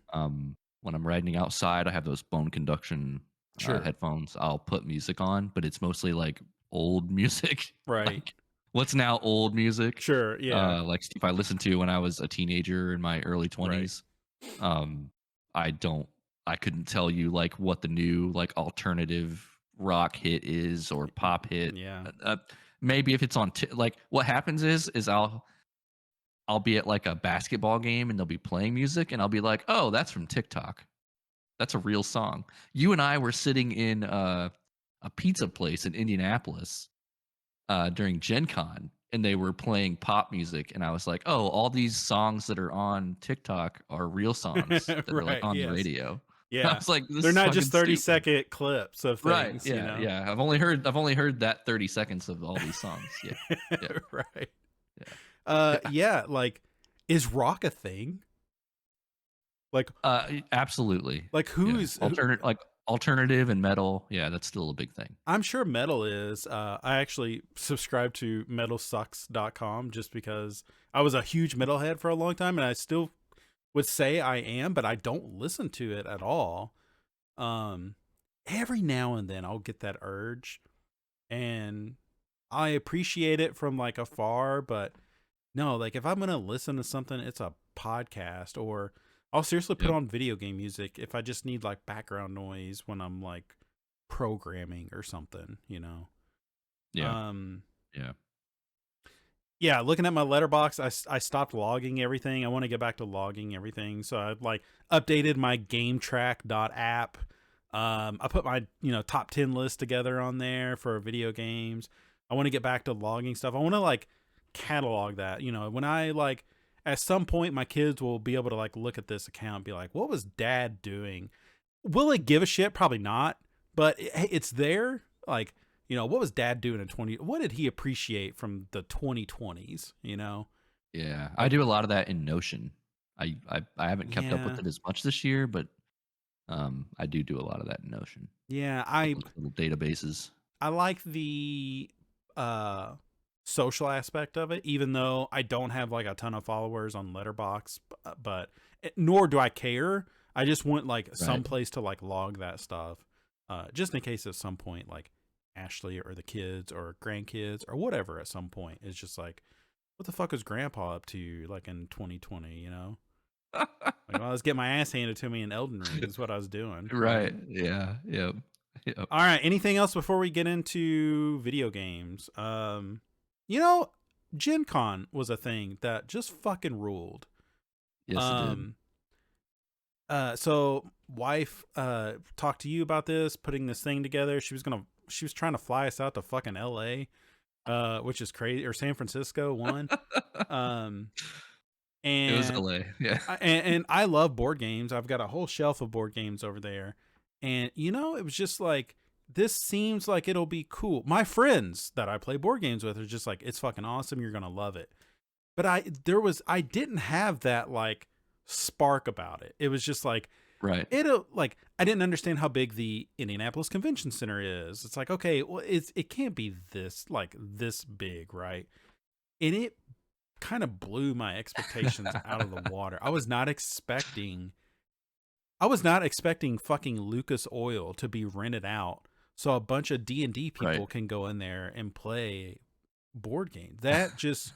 When I'm riding outside, I have those bone conduction
Sure.
headphones. I'll put music on, but it's mostly like old music.
Right.
Like what's now old music?
Sure. Yeah.
Like stuff I listened to when I was a teenager in my early
Right.
20s. Um, I don't. I couldn't tell you like what the new like alternative rock hit is or pop hit.
Yeah.
Maybe if it's on like what happens is I'll be at like a basketball game and they'll be playing music and I'll be like, oh, that's from TikTok. That's a real song. You and I were sitting in a pizza place in Indianapolis during Gen Con and they were playing pop music. And I was like, oh, all these songs that are on TikTok are real songs that are like
Right.
on the
Yes.
radio. I
Yeah.
was like, this
They're
is
not
fucking
just 30
stupid.
second clips of
Right.
things, you
Yeah.
know?
Yeah. I've only heard that 30 seconds of all these songs. Yeah. Yeah.
Right.
Yeah.
Yeah. Like, is rock a thing? Like,
Absolutely.
like
Yeah.
who's who?
Alternate like alternative and metal, yeah, that's still a big thing.
I'm sure metal is. I actually subscribe to metalsucks.com just because I was a huge metalhead for a long time, and I still would say I am, but I don't listen to it at all. Um, every now and then I'll get that urge, and I appreciate it from like afar, but no, like if I'm gonna listen to something, it's a podcast, or I'll seriously put
Yep.
on video game music if I just need like background noise when I'm like programming or something, you know.
Yeah.
Um,
Yeah.
yeah, looking at my letterbox, I stopped logging everything. I want to get back to logging everything, so I like updated my GameTrack.app. I put my top 10 list together on there for video games. I want to get back to logging stuff. I want to like catalog that. When I like at some point my kids will be able to like look at this account and be like, "What was Dad doing?" Will it give a shit? Probably not. But hey, it's there. Like, what was Dad doing in 20? What did he appreciate from the 2020s?
Yeah. I
Like,
do a lot of that in Notion. I haven't kept up with
yeah,
it as much this year, but I do a lot of that in Notion.
yeah.
With
I
those little databases.
I like the uh social aspect of it, even though I don't have like a ton of followers on Letterbox, but nor do I care. I just want like some
Right.
place to like log that stuff, just in case at some point like Ashley or the kids or grandkids or whatever at some point is just like, what the fuck is Grandpa up to like in 2020? Like, well, let's get my ass handed to me in Elden Ring. Is what I was doing.
Right. Yeah. Yep. Yep.
All right. Anything else before we get into video games? You know, Gen Con was a thing that just fucking ruled.
Yes, it did.
Um, so wife talked to you about this, putting this thing together. She was trying to fly us out to fucking LA, which is crazy, or San Francisco one. Um,
It was
and
LA. Yeah.
and I love board games. I've got a whole shelf of board games over there. And it was just like, this seems like it'll be cool. My friends that I play board games with are just like, it's fucking awesome. You're gonna love it. But I didn't have that like spark about it. It was just like,
Right.
I didn't understand how big the Indianapolis Convention Center is. It's like, okay, well, it can't be this big, right? And it kind of blew my expectations out of the water. I was not expecting fucking Lucas Oil to be rented out so a bunch of D&D
Right.
people can go in there and play board games. That just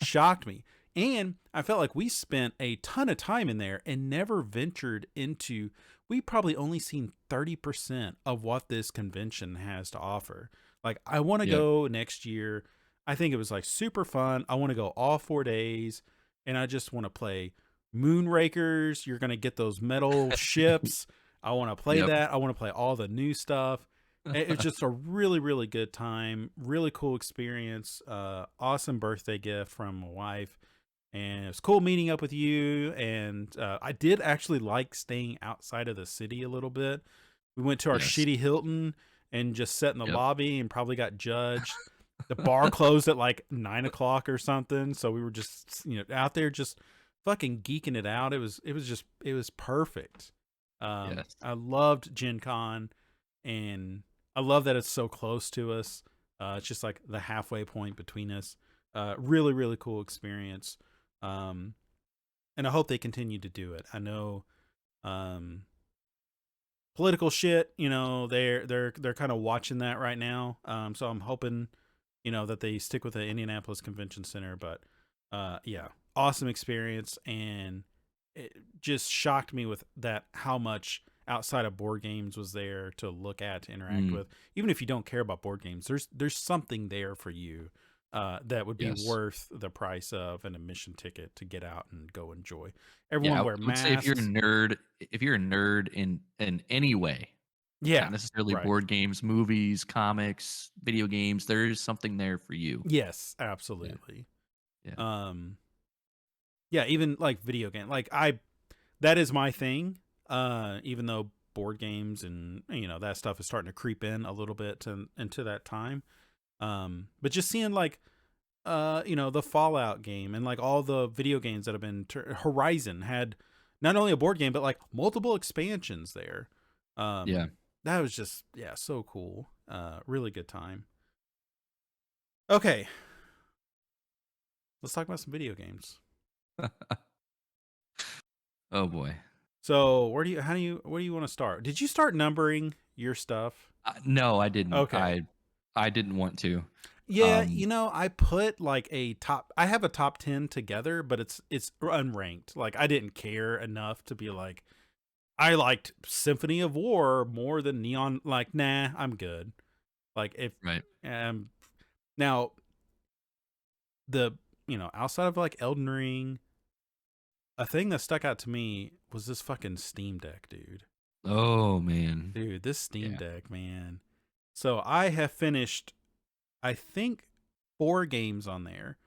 shocked me. And I felt like we spent a ton of time in there and never ventured into, we probably only seen 30% of what this convention has to offer. Like, I want to
Yep.
go next year. I think it was like super fun. I want to go all 4 days, and I just want to play Moonrakers. You're going to get those metal ships. I want to play
Yep.
that. I want to play all the new stuff. It's just a really, really good time. Really cool experience. Awesome birthday gift from my wife. And it was cool meeting up with you. And I did actually like staying outside of the city a little bit. We went to our
Yes.
shitty Hilton and just sat in the
Yep.
lobby and probably got judged. The bar closed at like 9 o'clock or something. So we were just, out there just fucking geeking it out. It was perfect.
Yes.
I loved Gen Con, and I love that it's so close to us. It's just like the halfway point between us. Really, really cool experience. And I hope they continue to do it. I know, political shit, they're kind of watching that right now. So I'm hoping, that they stick with the Indianapolis Convention Center. But yeah, awesome experience, and it just shocked me with that how much outside of board games was there to look at, to interact
Mm,
with. Even if you don't care about board games, there's something there for you that would be
yes.
worth the price of an admission ticket to get out and go enjoy.
Yeah,
Everyone
I
wear
would say
masks.
if you're a nerd in any way, not
Yeah,
necessarily
right.
board games, movies, comics, video games, there's something there for you.
Yes,
Yeah.
absolutely.
Yeah.
Um, yeah, even like video game, like that is my thing. Even though board games and that stuff is starting to creep in a little bit into that time. But just seeing like the Fallout game and like all the video games that have been Horizon had not only a board game but like multiple expansions there.
Yeah.
that was just so cool. Really good time. Okay, let's talk about some video games.
Oh boy.
So where do you want to start? Did you start numbering your stuff?
No, I didn't.
Okay.
I didn't want to.
Yeah, I put like I have a top 10 together, but it's unranked. Like I didn't care enough to be like I liked Symphony of War more than Neon. Like, nah, I'm good. Like if
Right.
now the outside of like Elden Ring, a thing that stuck out to me was this fucking Steam Deck, dude.
Oh man.
Dude, this Steam
Yeah.
Deck, man. So I have finished, I think, 4 games on there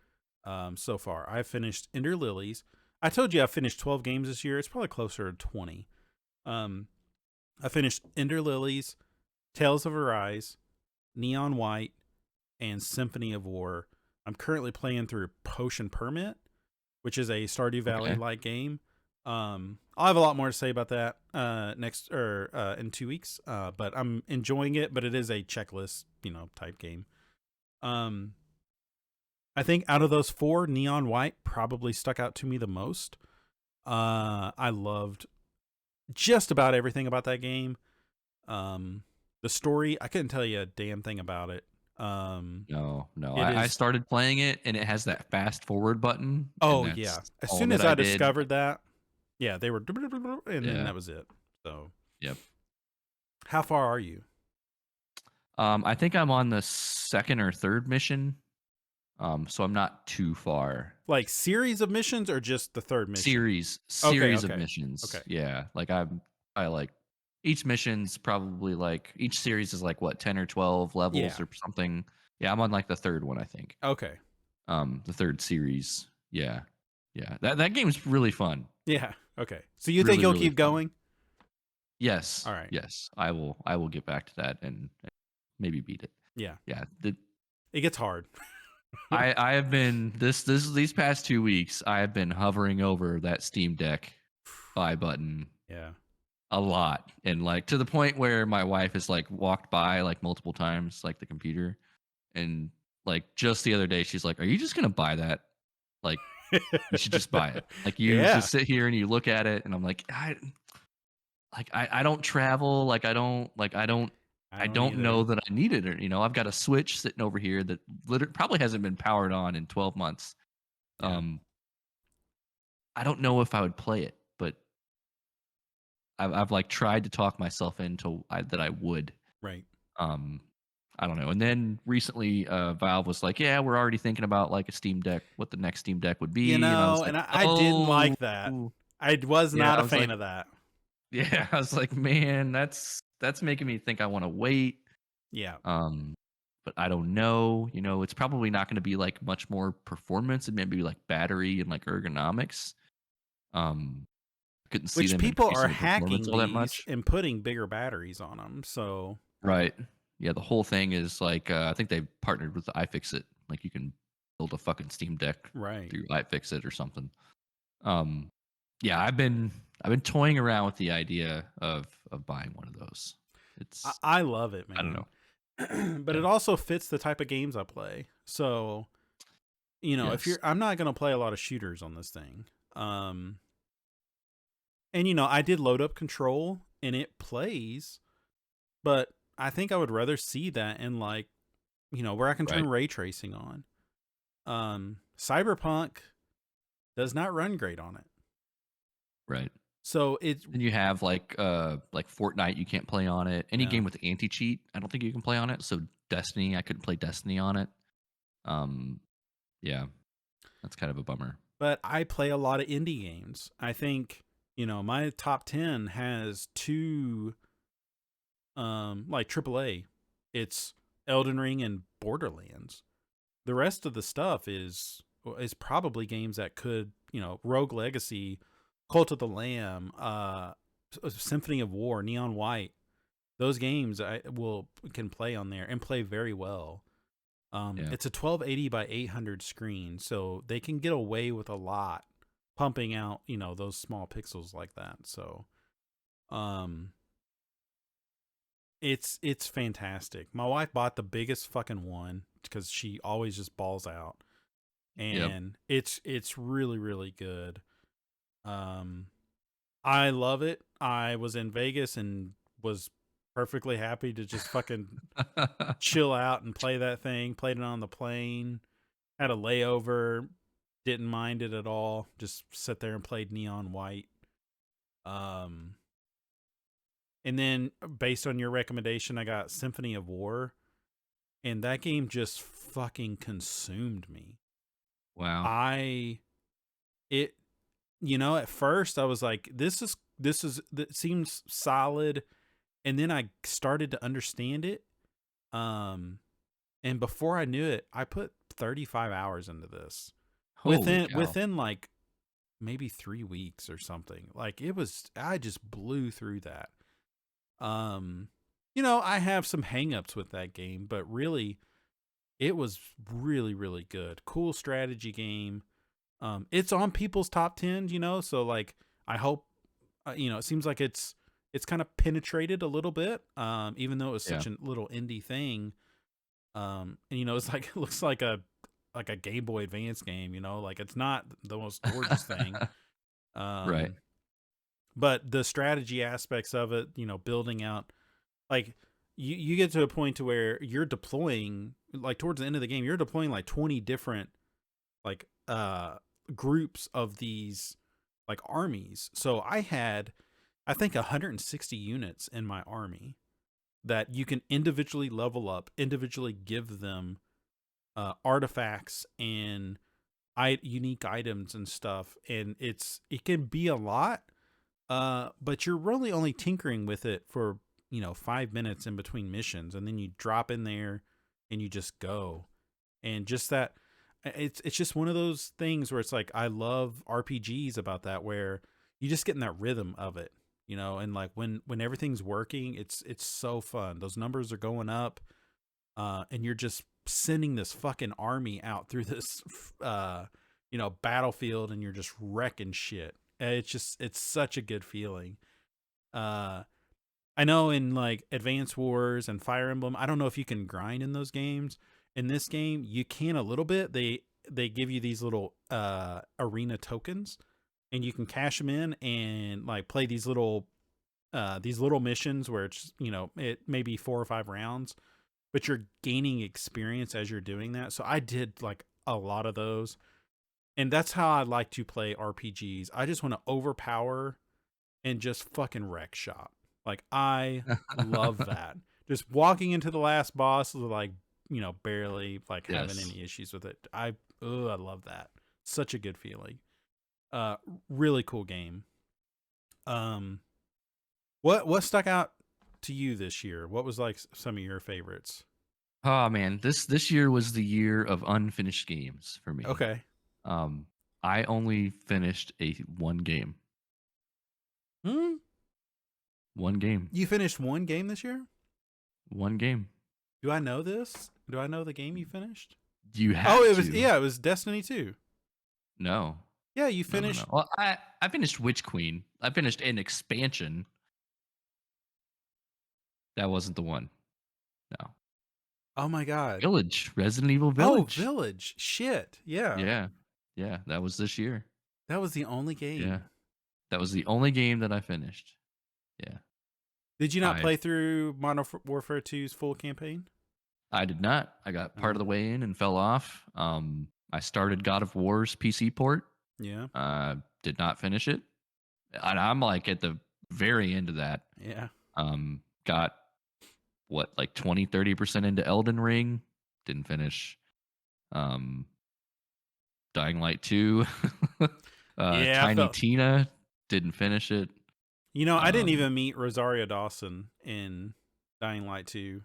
so far. I've finished Ender Lilies. I told you I finished 12 games this year. It's probably closer to 20. Um, I finished Ender Lilies, Tales of Arise, Neon White, and Symphony of War. I'm currently playing through Potion Permit, which is a Stardew Valley
Okay.
like game. I'll have a lot more to say about that in 2 weeks. But I'm enjoying it. But it is a checklist, type game. I think out of those 4, Neon White probably stuck out to me the most. I loved just about everything about that game. The story, I couldn't tell you a damn thing about it.
No.
It
I
is.
started playing it and it has that fast forward button, and
Oh
that's
yeah. As
all
soon
that
as
I
I
did.
discovered that, yeah, they were, and then
Yeah.
that was it. So,
Yep.
how far are you?
I think I'm on the second or third mission. So I'm not too far.
Like series of missions or just the third mission? Okay,
Series of
okay,
missions.
okay.
Yeah. Like I like each mission's probably like each series is like what 10 or 12 levels
Yeah.
or something. Yeah, I'm on like the third one, I think.
Okay.
The third series. Yeah. Yeah. That game's really fun.
Yeah. Okay. So you think
Really,
you'll
really
keep
fun.
going?
Yes.
All right.
Yes. I will get back to that and maybe beat it.
Yeah.
Yeah.
It gets hard.
I have been these past 2 weeks, I have been hovering over that Steam Deck buy button
Yeah.
a lot, and like to the point where my wife has like walked by like multiple times, like the computer, and like just the other day she's like, "Are you just gonna buy that? Like you should just buy it. Like you
Yeah.
just sit here and you look at it." And I'm like, I don't travel, like
I
I
don't
don't know
either.
that I need it, or I've got a Switch sitting over here that literally probably hasn't been powered on in 12 months.
Yeah.
Um, I don't know if I would play it, but I've like tried to talk myself into that I would.
Right.
Um, I don't know. And then recently, Valve was like, "Yeah, we're already thinking about like a Steam Deck, what the next Steam Deck would be." And I was like,
And I didn't
"Oh,
like that. I was
yeah."
not
I
a
was
fan
like,
of that.
"Yeah." I was like, "Man, that's making me think I want to wait."
Yeah.
Um, but I don't know. It's probably not going to be like much more performance and maybe like battery and like ergonomics. Um, couldn't see
Which
them
people are
increasing the performance
hacking
all that
these
much.
and putting bigger batteries on them. So,
Right. Yeah, the whole thing is like I think they partnered with iFixit. Like you can build a fucking Steam Deck
right.
through iFixit or something. Um, yeah, I've been toying around with the idea of buying one of those. It's
I love it,
I don't
man.
know.
But
Yeah.
it also fits the type of games I play. So, if
Yes.
I'm not going to play a lot of shooters on this thing. Um, and I did load up Control and it plays, but I think I would rather see that in like, where I can turn
Right.
ray tracing on. Cyberpunk does not run great on it.
Right.
So it's
Then you have like Fortnite you can't play on it. Any
yeah.
game with anti cheat, I don't think you can play on it. So Destiny, I couldn't play Destiny on it. Um, yeah, that's kind of a bummer.
But I play a lot of indie games. I think, my top 10 has 2 like AAA. It's Elden Ring and Borderlands. The rest of the stuff is probably games that could, Rogue Legacy, Cult of the Lamb, Symphony of War, Neon White. Those games I will can play on there and play very well.
Yeah.
It's a 1280 by 800 screen, so they can get away with a lot pumping out, those small pixels like that. So, um, It's fantastic. My wife bought the biggest fucking one because she always just balls out,
Yep.
and it's really really good. Um, I love it. I was in Vegas and was perfectly happy to just fucking chill out and play that thing. Played it on the plane. Had a layover. Didn't mind it at all. Just sit there and played Neon White. Um, and then based on your recommendation, I got Symphony of War, and that game just fucking consumed me.
Wow.
I it you know, at first I was like, that seems solid, and then I started to understand it. Um, and before I knew it, I put 35 hours into this
Holy cow.
within like maybe 3 weeks or something. Like it was, I just blew through that. Um, I have some hangups with that game, but really, it was really really good. Cool strategy game. It's on people's top 10, so like I hope it seems like it's kind of penetrated a little bit, even though it was
Yeah.
such a little indie thing. And it's like it looks like a Game Boy Advance game, like it's not the most gorgeous thing.
Right.
Um, but the strategy aspects of it, building out, like you get to a point to where you're deploying, like towards the end of the game, you're deploying like 20 different like groups of these like armies. So I think 160 units in my army that you can individually level up, individually give them artifacts and unique items and stuff, and it can be a lot, but you're really only tinkering with it for 5 minutes in between missions, and then you drop in there and you just go. And just that, it's just one of those things where it's like I love RPGs about that, where you just get in that rhythm of it, and like when everything's working, it's so fun. Those numbers are going up, and you're just sending this fucking army out through this battlefield, and you're just wrecking shit. It's such a good feeling. uh I know in like Advance Wars and Fire Emblem, I don't know if you can grind in those games. In this game, you can a little bit. They give you these little arena tokens, and you can cash them in and like play these little missions where it's it may be 4 or 5 rounds, but you're gaining experience as you're doing that. So I did like a lot of those, and that's how I like to play RPGs. I just want to overpower and just fucking wreck shop. Like I love that. Just walking into the last boss, like barely like having
Yes.
any issues with it. I love that. Such a good feeling. Uh, really cool game. Um, what stuck out to you this year? What was like some of your favorites?
Oh man, this year was the year of unfinished games for me.
Okay.
Um, I only finished one game.
Hmm.
One game.
You finished one game this year?
One game.
Do I know this? Do I know the game you finished?
You
Oh,
have to.
it was Destiny 2.
No.
Yeah, you
No, no, no.
finished.
Well, I finished Witch Queen. I finished an expansion. That wasn't the one. No.
Oh my god.
Village. Resident Evil
Oh,
Village.
Village. Shit. Yeah.
Yeah. Yeah, that was this year.
That was the only
Yeah.
game.
That was the only game that I finished. Yeah.
Did you not
I
play through Modern Warfare 2's full campaign?
I did not. I got part of
Oh,
the way in and fell off. I started God of War's PC port.
yeah.
Did not finish it. And I'm like at the very end of that.
Yeah.
Got what, like 20-30% into Elden Ring. Didn't finish. Um, Dying Light 2.
Yeah, I
Tiny
felt.
Tina. Didn't finish it.
I didn't
Um,
even meet Rosario Dawson in Dying Light 2.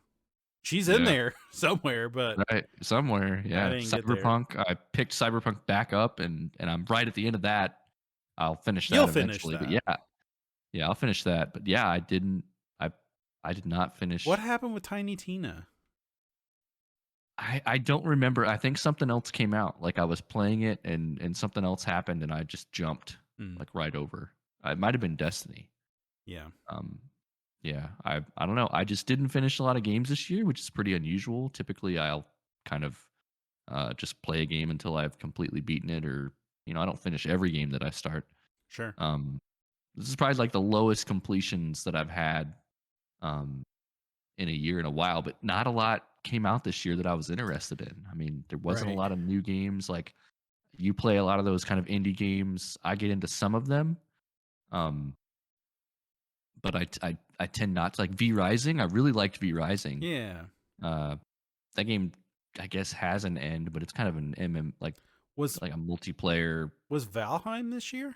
She's in
yeah.
there somewhere, but
Right, somewhere,
I
yeah.
didn't get there.
Cyberpunk, I picked Cyberpunk back up, and I'm right at the end of that. I'll finish
You'll
that
finish
eventually, but
that.
yeah, I'll finish that. But yeah, I I did not
What
finish.
happened with Tiny Tina?
I don't remember. I think something else came out. Like I was playing it, and something else happened, and I just jumped
Hmm.
like right over. It might have been Destiny.
Yeah.
Um, Yeah, I don't know. I just didn't finish a lot of games this year, which is pretty unusual. Typically, I'll kind of just play a game until I've completely beaten it, or I don't finish every game that I start.
Sure.
Um, this is probably like the lowest completions that I've had um, in a year in a while, but not a lot came out this year that I was interested in. I mean, there wasn't a
Right.
lot of new games. Like you play a lot of those kind of indie games. I get into some of them, um, but I tend not to like V Rising. I really liked V Rising.
Yeah.
Uh, that game, I guess, has an end, but it's kind of an
Was
like a multiplayer.
was Valheim this year?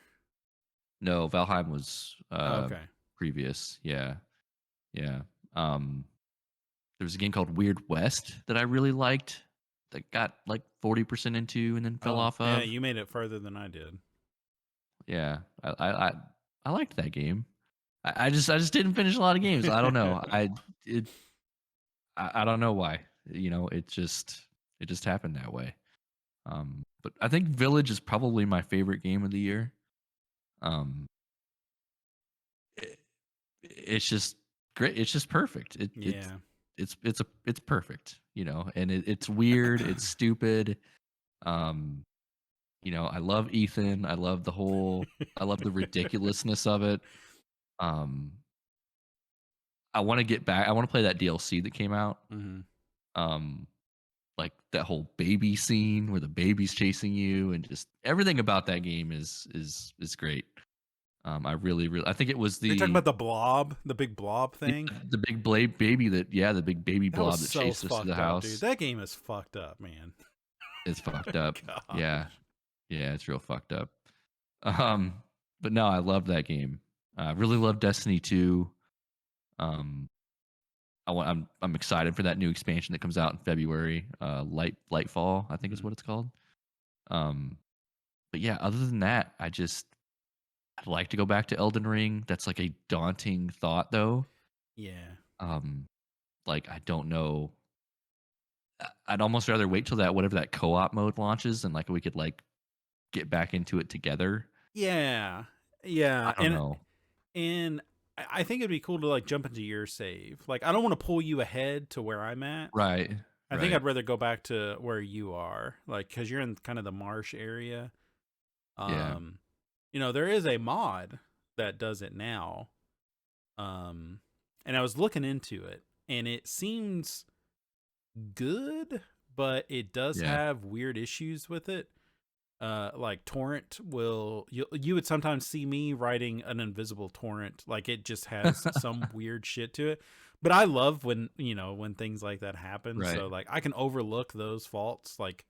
No, Valheim was
Oh, okay.
previous. Yeah, yeah. Um, there was a game called Weird West that I really liked that got like 40% into and then fell
Oh,
off
yeah,
of.
you made it further than I did.
Yeah, I liked that game. I just didn't finish a lot of games. I don't know. It I don't know why. It just happened that way. But I think Village is probably my favorite game of the year. Um, it, it's just great. It's just perfect.
Yeah.
It's perfect. And it's weird. It's stupid. Um, I love Ethan. I love the ridiculousness of it. Um, I want to get back. I want to play that DLC that came out.
Hmm.
Um, like that whole baby scene where the baby's chasing you, and just everything about that game is great. I really, I think it was
Are you talking
the
about the blob, the big blob
yeah,
thing?
the big baby the big baby
That was
blob that
so
chased us to the
fucked up, dude.
house.
That game is fucked up, man.
It's fucked up. Yeah,
Gosh.
yeah, it's real fucked up. Um, but no, I love that game. I really love Destiny 2. Um, I'm excited for that new expansion that comes out in February. Lightfall, I think is
Mhm.
what it's called. Um, but yeah, other than that, I'd like to go back to Elden Ring. That's like a daunting thought, though.
Yeah.
Um, like I don't know. I'd almost rather wait till that whatever that co-op mode launches, and like we could like get back into it together.
Yeah.
I
Yeah.
don't know.
And I think it'd be cool to like jump into your save. Like I don't want to pull you ahead to where I'm at.
Right,
I think
right,
I'd rather go back to where you are, like cuz you're in kind of the marsh area.
yeah,
Um there is a mod that does it now. Um and I was looking into it and it seems good, but it does
yeah,
have weird issues with it. Like torrent will you would sometimes see me writing an invisible torrent, like it just has some weird shit to it. But I love when when things like that happen,
right,
so like I can overlook those faults. Like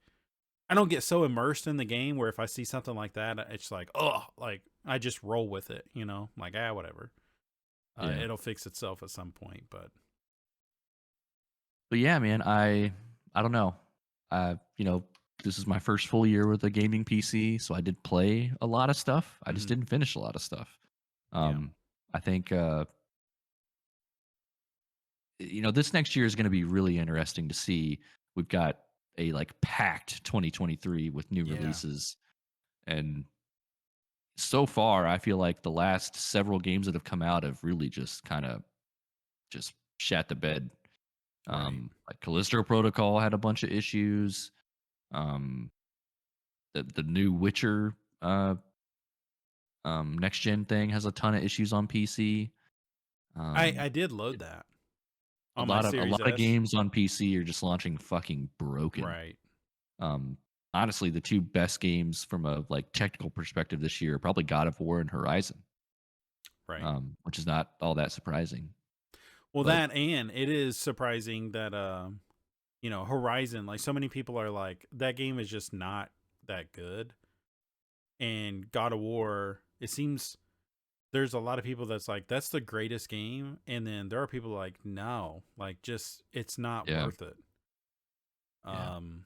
I don't get so immersed in the game where if I see something like that, it's like, oh, like I just roll with it, like whatever.
yeah.
It'll fix itself at some point. But
But yeah, man, I don't know. This is my first full year with a gaming PC, so I did play a lot of stuff. I just
mhm,
didn't finish a lot of stuff.
yeah,
I think this next year is going to be really interesting to see. We've got a like packed 2023 with new
yeah,
releases, and so far I feel like the last several games that have come out have really just kind of just shat the bed.
right.
Like Callisto Protocol had a bunch of issues. Um, the new Witcher next gen thing has a ton of issues on PC.
I
Um,
did load that
a
on my
lot of a
Series
lot of
S.
games on PC are just launching fucking broken.
Right,
Um, honestly, the two best games from a like technical perspective this year are probably God of War and Horizon,
right.
which is not all that surprising.
Well,
But
that and it is surprising that Horizon, like so many people are like that game is just not that good. And God of War, it seems there's a lot of people that's like that's the greatest game, and then there are people like no, like just it's not
yeah,
worth it.
yeah,
Um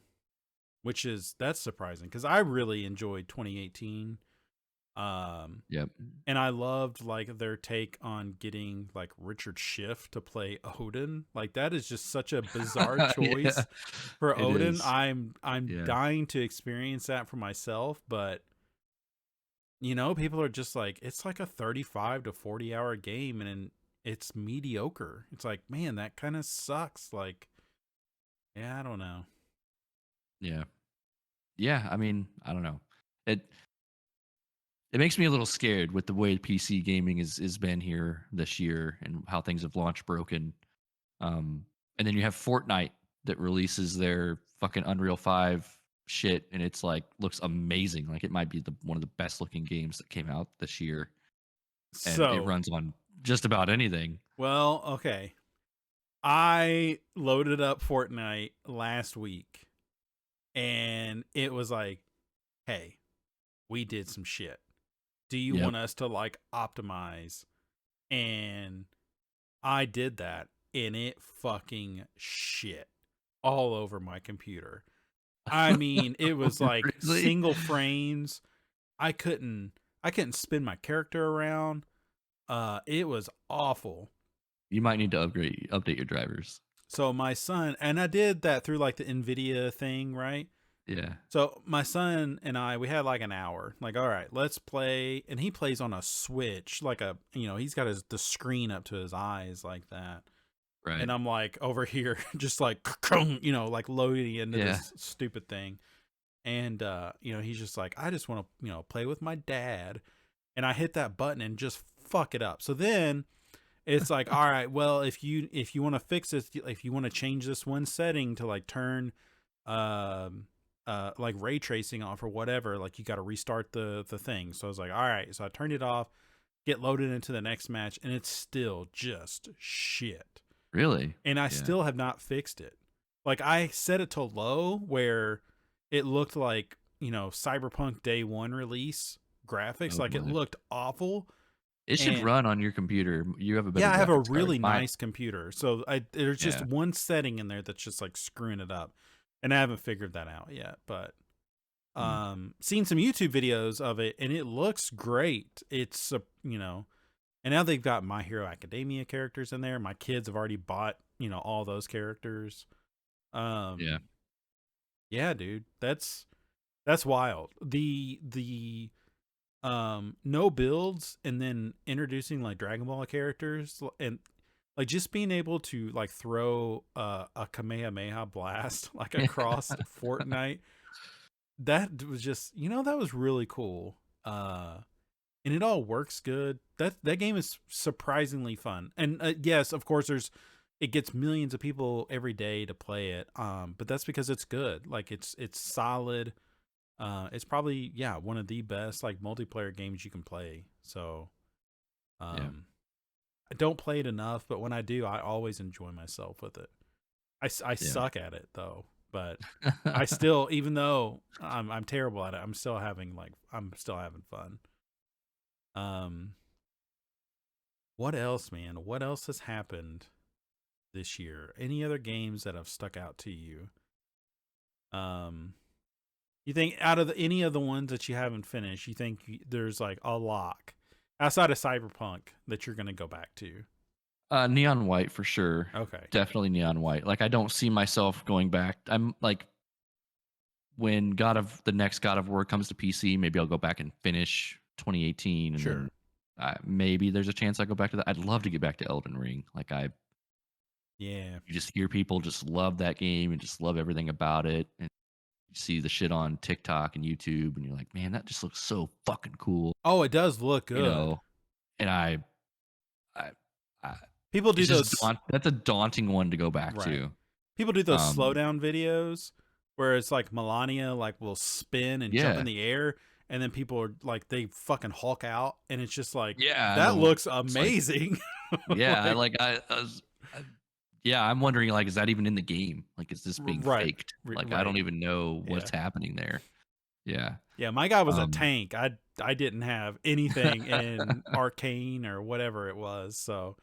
which is that's surprising cuz I really enjoyed 2018. Um
yep,
and I loved like their take on getting like Richard Schiff to play Odin. Like that is just such a bizarre
yeah,
choice for
it
Odin.
is.
I'm
Yeah,
dying to experience that for myself, but people are just like it's like a 35 to 40 hour game, and it's mediocre. It's like, man, that kind of sucks. Like, yeah, I don't know.
Yeah. Yeah, I mean, I don't know. It makes me a little scared with the way PC gaming is been here this year and how things have launched broken. And then you have Fortnite that releases their fucking Unreal 5 shit, and it's like looks amazing. Like it might be the one of the best looking games that came out this year, and it
So,
runs on just about anything.
well, okay. I loaded up Fortnite last week and it was like, hey, we did some shit. Do you
Yep.
want us to like optimize? And I did that and it fucking shit all over my computer. I mean, it was like
Really?
single frames. I couldn't spin my character around. It was awful.
You might need to update your drivers.
So my son, and I did that through like the Nvidia thing, right?
Yeah.
So my son and I, we had like an hour. Like, all right, let's play. And he plays on a Switch, like a, he's got the screen up to his eyes like that.
Right.
And I'm like over here, just like, like loading into
Yeah.
this stupid thing. And he's just like, I just want to, play with my dad. And I hit that button and just fuck it up. So then it's like, all right, well, if you want to fix this, if you want to change this one setting to like turn like ray tracing off or whatever, like you got to restart the thing. So I was like, all right. So I turned it off, get loaded into the next match, and it's still just shit.
Really?
And I
Yeah.
still have not fixed it. Like I set it to low where it looked like, Cyberpunk Day 1 release graphics.
Oh
Like it
boy.
looked awful.
It should
And
run on your computer. You have a better
yeah, I have a
graphics card.
really nice computer. So there's just
Yeah.
one setting in there that's just like screwing it up. And I haven't figured that out yet, but
Hmm.
seen some YouTube videos of it and it looks great. It's and now they've got My Hero Academia characters in there. My kids have already bought, all those characters.
Yeah.
Yeah, dude. That's wild. The no builds and then introducing like Dragon Ball characters and like just being able to like throw a Kamehameha blast like across Fortnite, that was just that was really cool. And it all works good. That game is surprisingly fun. And yes, of course it gets millions of people every day to play it. But that's because it's good. Like it's solid. It's probably one of the best like multiplayer games you can play. So
Yeah.
I don't play it enough, but when I do, I always enjoy myself with it. I
Yeah.
suck at it though, but I still, even though I'm terrible at it, I'm still having fun. What else, man? What else has happened this year? Any other games that have stuck out to you? You think out of any of the ones that you haven't finished, you think there's like a lock outside of Cyberpunk that you're going to go back to?
Neon White for sure.
Okay.
Definitely Neon White. Like I don't see myself going back. I'm like when the next God of War comes to PC, maybe I'll go back and finish 2018, and
Sure.
then maybe there's a chance I go back to that. I'd love to get back to Elden Ring. Like
Yeah.
you just hear people just love that game and just love everything about it, and you see the shit on TikTok and YouTube, and you're like, man, that just looks so fucking cool,
Oh, it does look
you
good.
know. And I, I
People do
it's just
those
that's a daunting one to go back
right.
to.
People do those
Um,
slowdown videos where it's like Melania like will spin and jump in
yeah,
the air, and then people are like they fucking Hulk out, and it's just like
yeah, and
that
the
looks
it's like
amazing.
yeah,
Like
yeah, I'm wondering like, is that even in the game? Like, is this being
right,
faked? Like, I
right,
don't even know
yeah,
what's happening there. Yeah.
yeah. My guy was a
Um.
tank. I didn't have anything in Arcane or whatever it was. So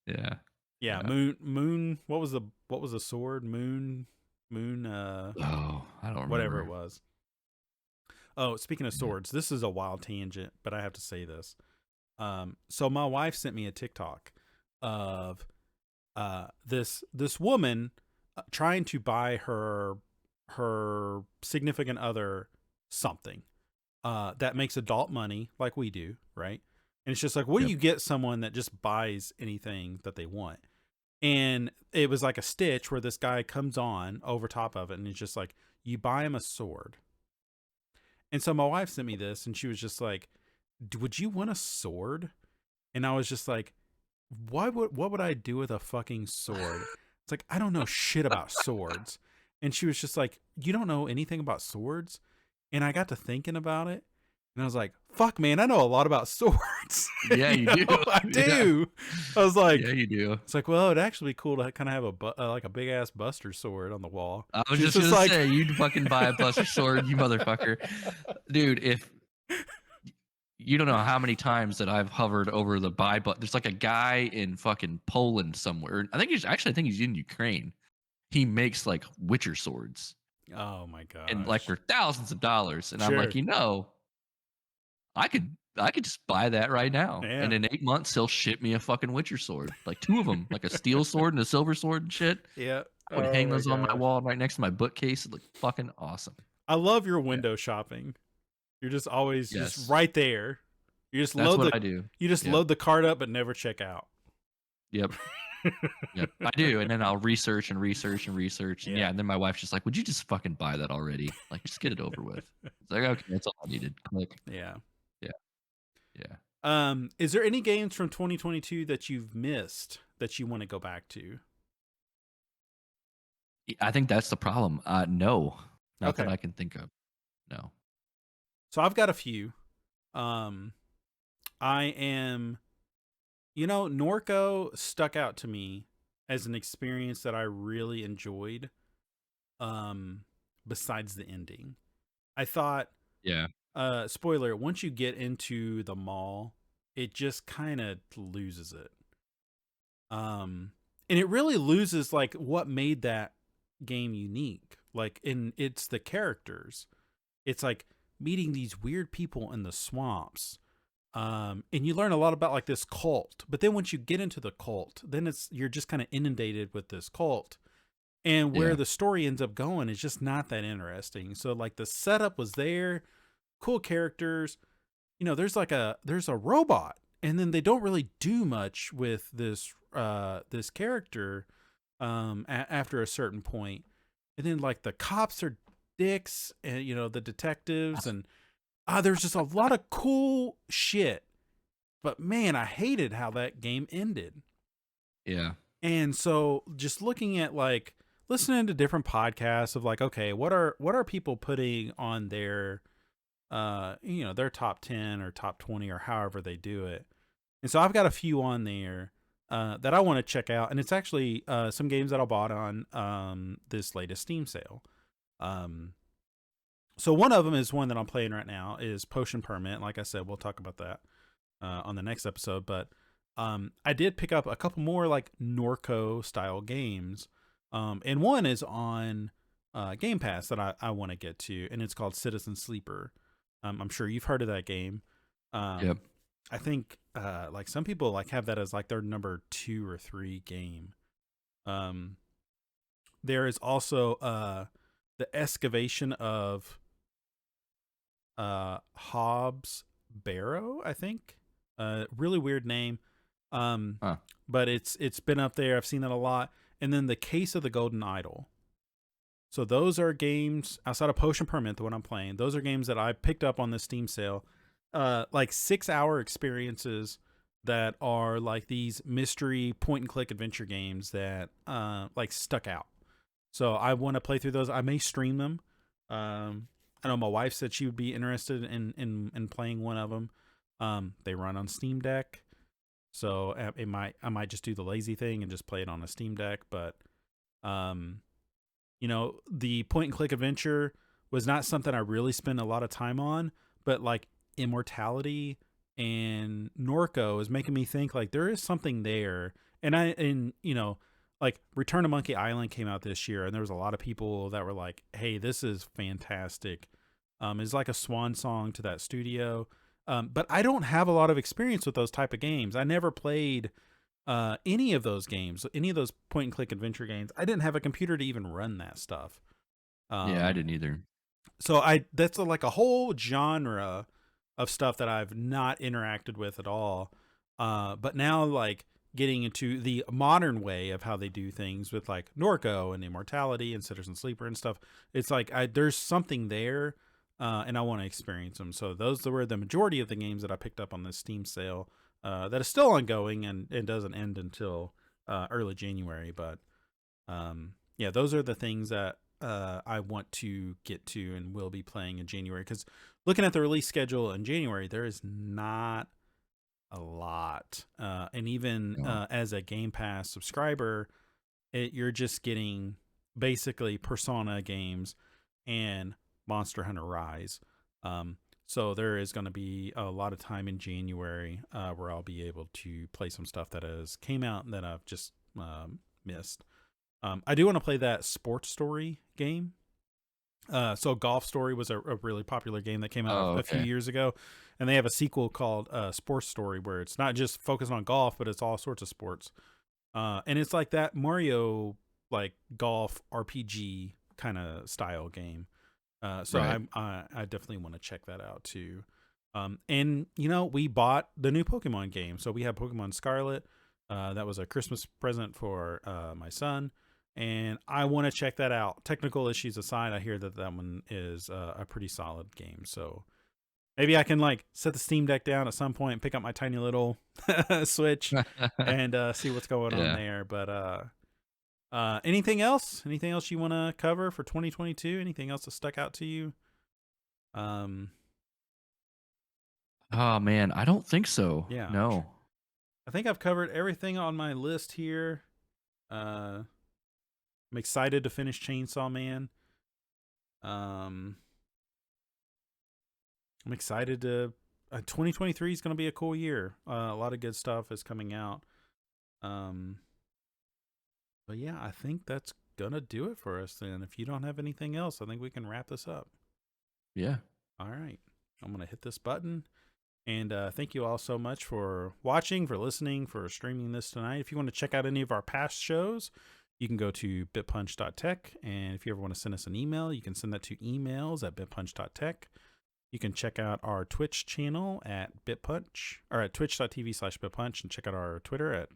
Yeah.
yeah,
Yeah.
Moon. What was the sword? Moon.
Oh, I don't
Whatever it
remember.
was. Oh, speaking of
Yeah.
swords, this is a wild tangent, but I have to say this. So my wife sent me a TikTok of this woman trying to buy her significant other something that makes adult money like we do, right? And it's just like, what do
Yep.
you get someone that just buys anything that they want? And it was like a Stitch where this guy comes on over top of it, and it's just like, you buy him a sword. And so my wife sent me this, and she was just like, would you want a sword? And I was just like, what would I do with a fucking sword? It's like, I don't know shit about swords. And she was just like, you don't know anything about swords? And I got to thinking about it, and I was like, fuck, man, I know a lot about swords.
Yeah, you do.
I
Yeah.
do. I was like,
Yeah, you do.
it's like, well, it'd actually be cool to kind of have like a big ass Buster sword on the wall.
I was
She's
just gonna
like,
say, you'd fucking buy a Buster Sword, you motherfucker, dude. If you don't know how many times that I've hovered over the buy button. There's like a guy in fucking Poland somewhere. I think he's in Ukraine. He makes like Witcher swords,
oh my
and like
gosh.
for thousands of dollars. And I'm
Sure.
like, I could just buy that right now.
Yeah.
And in 8 months, he'll ship me a fucking Witcher sword, like two of them, like a steel sword and a silver sword and shit.
Yeah.
I would
Oh
hang
my
those on my
gosh.
wall right next to my bookcase. It looked fucking awesome.
I love your
Yeah.
window shopping. You're just always just
Yes.
right there. You just
That's
load
what
the
I do.
you just
Yep.
load the cart up but never check out.
Yep. Yep. I do. And then I'll research and research and research. And
Yeah.
yeah, and then my wife's just like, would you just fucking buy that already? Like, just get it over with. It's like, okay, that's all I needed. Click.
Yeah.
Yeah. Yeah.
Is there any games from 2022 that you've missed that you want to go back to?
I think that's the problem. No. Not that
Okay.
I can think of. No.
So I've got a few. Um I am Norco stuck out to me as an experience that I really enjoyed. Um Besides the ending. I thought
Yeah.
spoiler, once you get into the mall, it just kind of loses it. And it really loses like what made that game unique. Like it's the characters. It's like meeting these weird people in the swamps. And you learn a lot about like this cult. But then once you get into the cult, then you're just kind of inundated with this cult. And where
Yeah.
the story ends up going is just not that interesting. So like the setup was there, cool characters. There's a robot, and then they don't really do much with this character after a certain point. And then like the cops are dicks, and the detectives, and there's just a lot of cool shit. But man, I hated how that game ended.
Yeah.
And so just looking at like listening to different podcasts of like, okay, what are people putting on their their top 10 or top 20 or however they do it. And so I've got a few on there that I want to check out, and it's actually some games that I bought on this latest Steam sale. So one of them is one that I'm playing right now is Potion Permit. Like I said, we'll talk about that on the next episode, but I did pick up a couple more like Norco style games. And one is on Game Pass that I want to get to, and it's called Citizen Sleeper. I'm sure you've heard of that game.
Yep.
I think like some people like have that as like their number 2 or 3 game. There is also the excavation of Hobbs Barrow, I think. Really weird name.
Huh.
But it's been up there. I've seen that a lot. And then the Case of the Golden Idol. So those are games outside of Potion Permit, the one I'm playing. Those are games that I picked up on this Steam sale. Like 6-hour experiences that are like these mystery point and click adventure games that like stuck out. So I want to play through those. I may stream them. I know my wife said she would be interested in playing one of them. They run on Steam Deck. So I might just do the lazy thing and just play it on a Steam Deck, but the point and click adventure was not something I really spent a lot of time on, but like Immortality and Norco is making me think like there is something there. And like Return to Monkey Island came out this year, and there was a lot of people that were like, "Hey, this is fantastic." It's like a swan song to that studio. But I don't have a lot of experience with those type of games. I never played any of those games, any of those point and click adventure games. I didn't have a computer to even run that stuff.
Yeah, I didn't either.
So that's like a whole genre of stuff that I've not interacted with at all. But now, like, getting into the modern way of how they do things with like Norco and Immortality and Citizen Sleeper and stuff, it's like there's something there, and I want to experience them. So those were the majority of the games that I picked up on this Steam sale, that is still ongoing and it doesn't end until early January. But yeah, those are the things that I want to get to and will be playing in January. Because looking at the release schedule in January, there is not a lot. And even
No.
as a Game Pass subscriber, you're just getting basically Persona games and Monster Hunter Rise. So there is going to be a lot of time in January where I'll be able to play some stuff that has came out that I've just missed. I do want to play that Sports Story game. So Golf Story was a really popular game that came out
Oh,
a few
okay.
years ago, and they have a sequel called Sports Story where it's not just focused on golf, but it's all sorts of sports. And it's like that Mario like golf RPG kind of style game. So
Right.
I definitely want to check that out too. And you know, we bought the new Pokemon game, so we have Pokemon Scarlet. That was a Christmas present for my son, and I want to check that out. Technical issues aside, I hear that one is a pretty solid game. So maybe I can like set the Steam Deck down at some point and pick up my tiny little Switch and see what's going on
Yeah.
there. But anything else? Anything else you want to cover for 2022? Anything else that stuck out to you? Um,
Oh man, I don't think so.
yeah,
No.
I think I've covered everything on my list here. I'm excited to finish Chainsaw Man. Um, I'm excited to. 2023 is going to be a cool year. A lot of good stuff is coming out. Um, but yeah, I think that's gonna do it for us then. If you don't have anything else, I think we can wrap this up.
Yeah.
All right, I'm gonna hit this button. And thank you all so much for watching, for listening, for streaming this tonight. If you want to check out any of our past shows, you can go to bitpunch.tech. And if you ever want to send us an email, you can send that to emails@bitpunch.tech. You can check out our Twitch channel at bitpunch or at twitch.tv/bitpunch and check out our Twitter at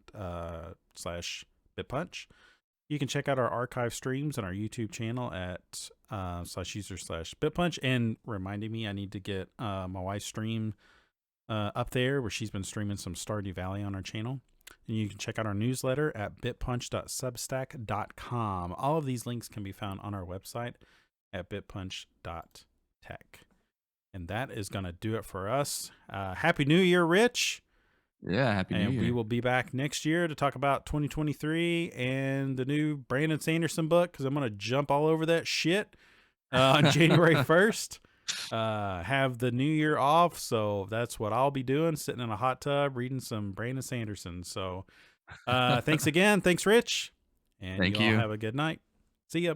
slash bitpunch. You can check out our archive streams on our YouTube channel at /user/bitpunch. And reminding me, I need to get my wife's stream up there where she's been streaming some Stardew Valley on our channel. And you can check out our newsletter at bitpunch.substack.com. All of these links can be found on our website at bitpunch.tech. And that is going to do it for us. Happy New Year, Rich.
Yeah. Happy New
And we
Year.
will be back next year to talk about 2023 and the new Brandon Sanderson book, because I'm going to jump all over that shit on January 1st. Have the new year off, so that's what I'll be doing, sitting in a hot tub reading some Brandon Sanderson. So thanks again. Thanks, Rich. And
Thank
you all
you.
have a good night. See ya.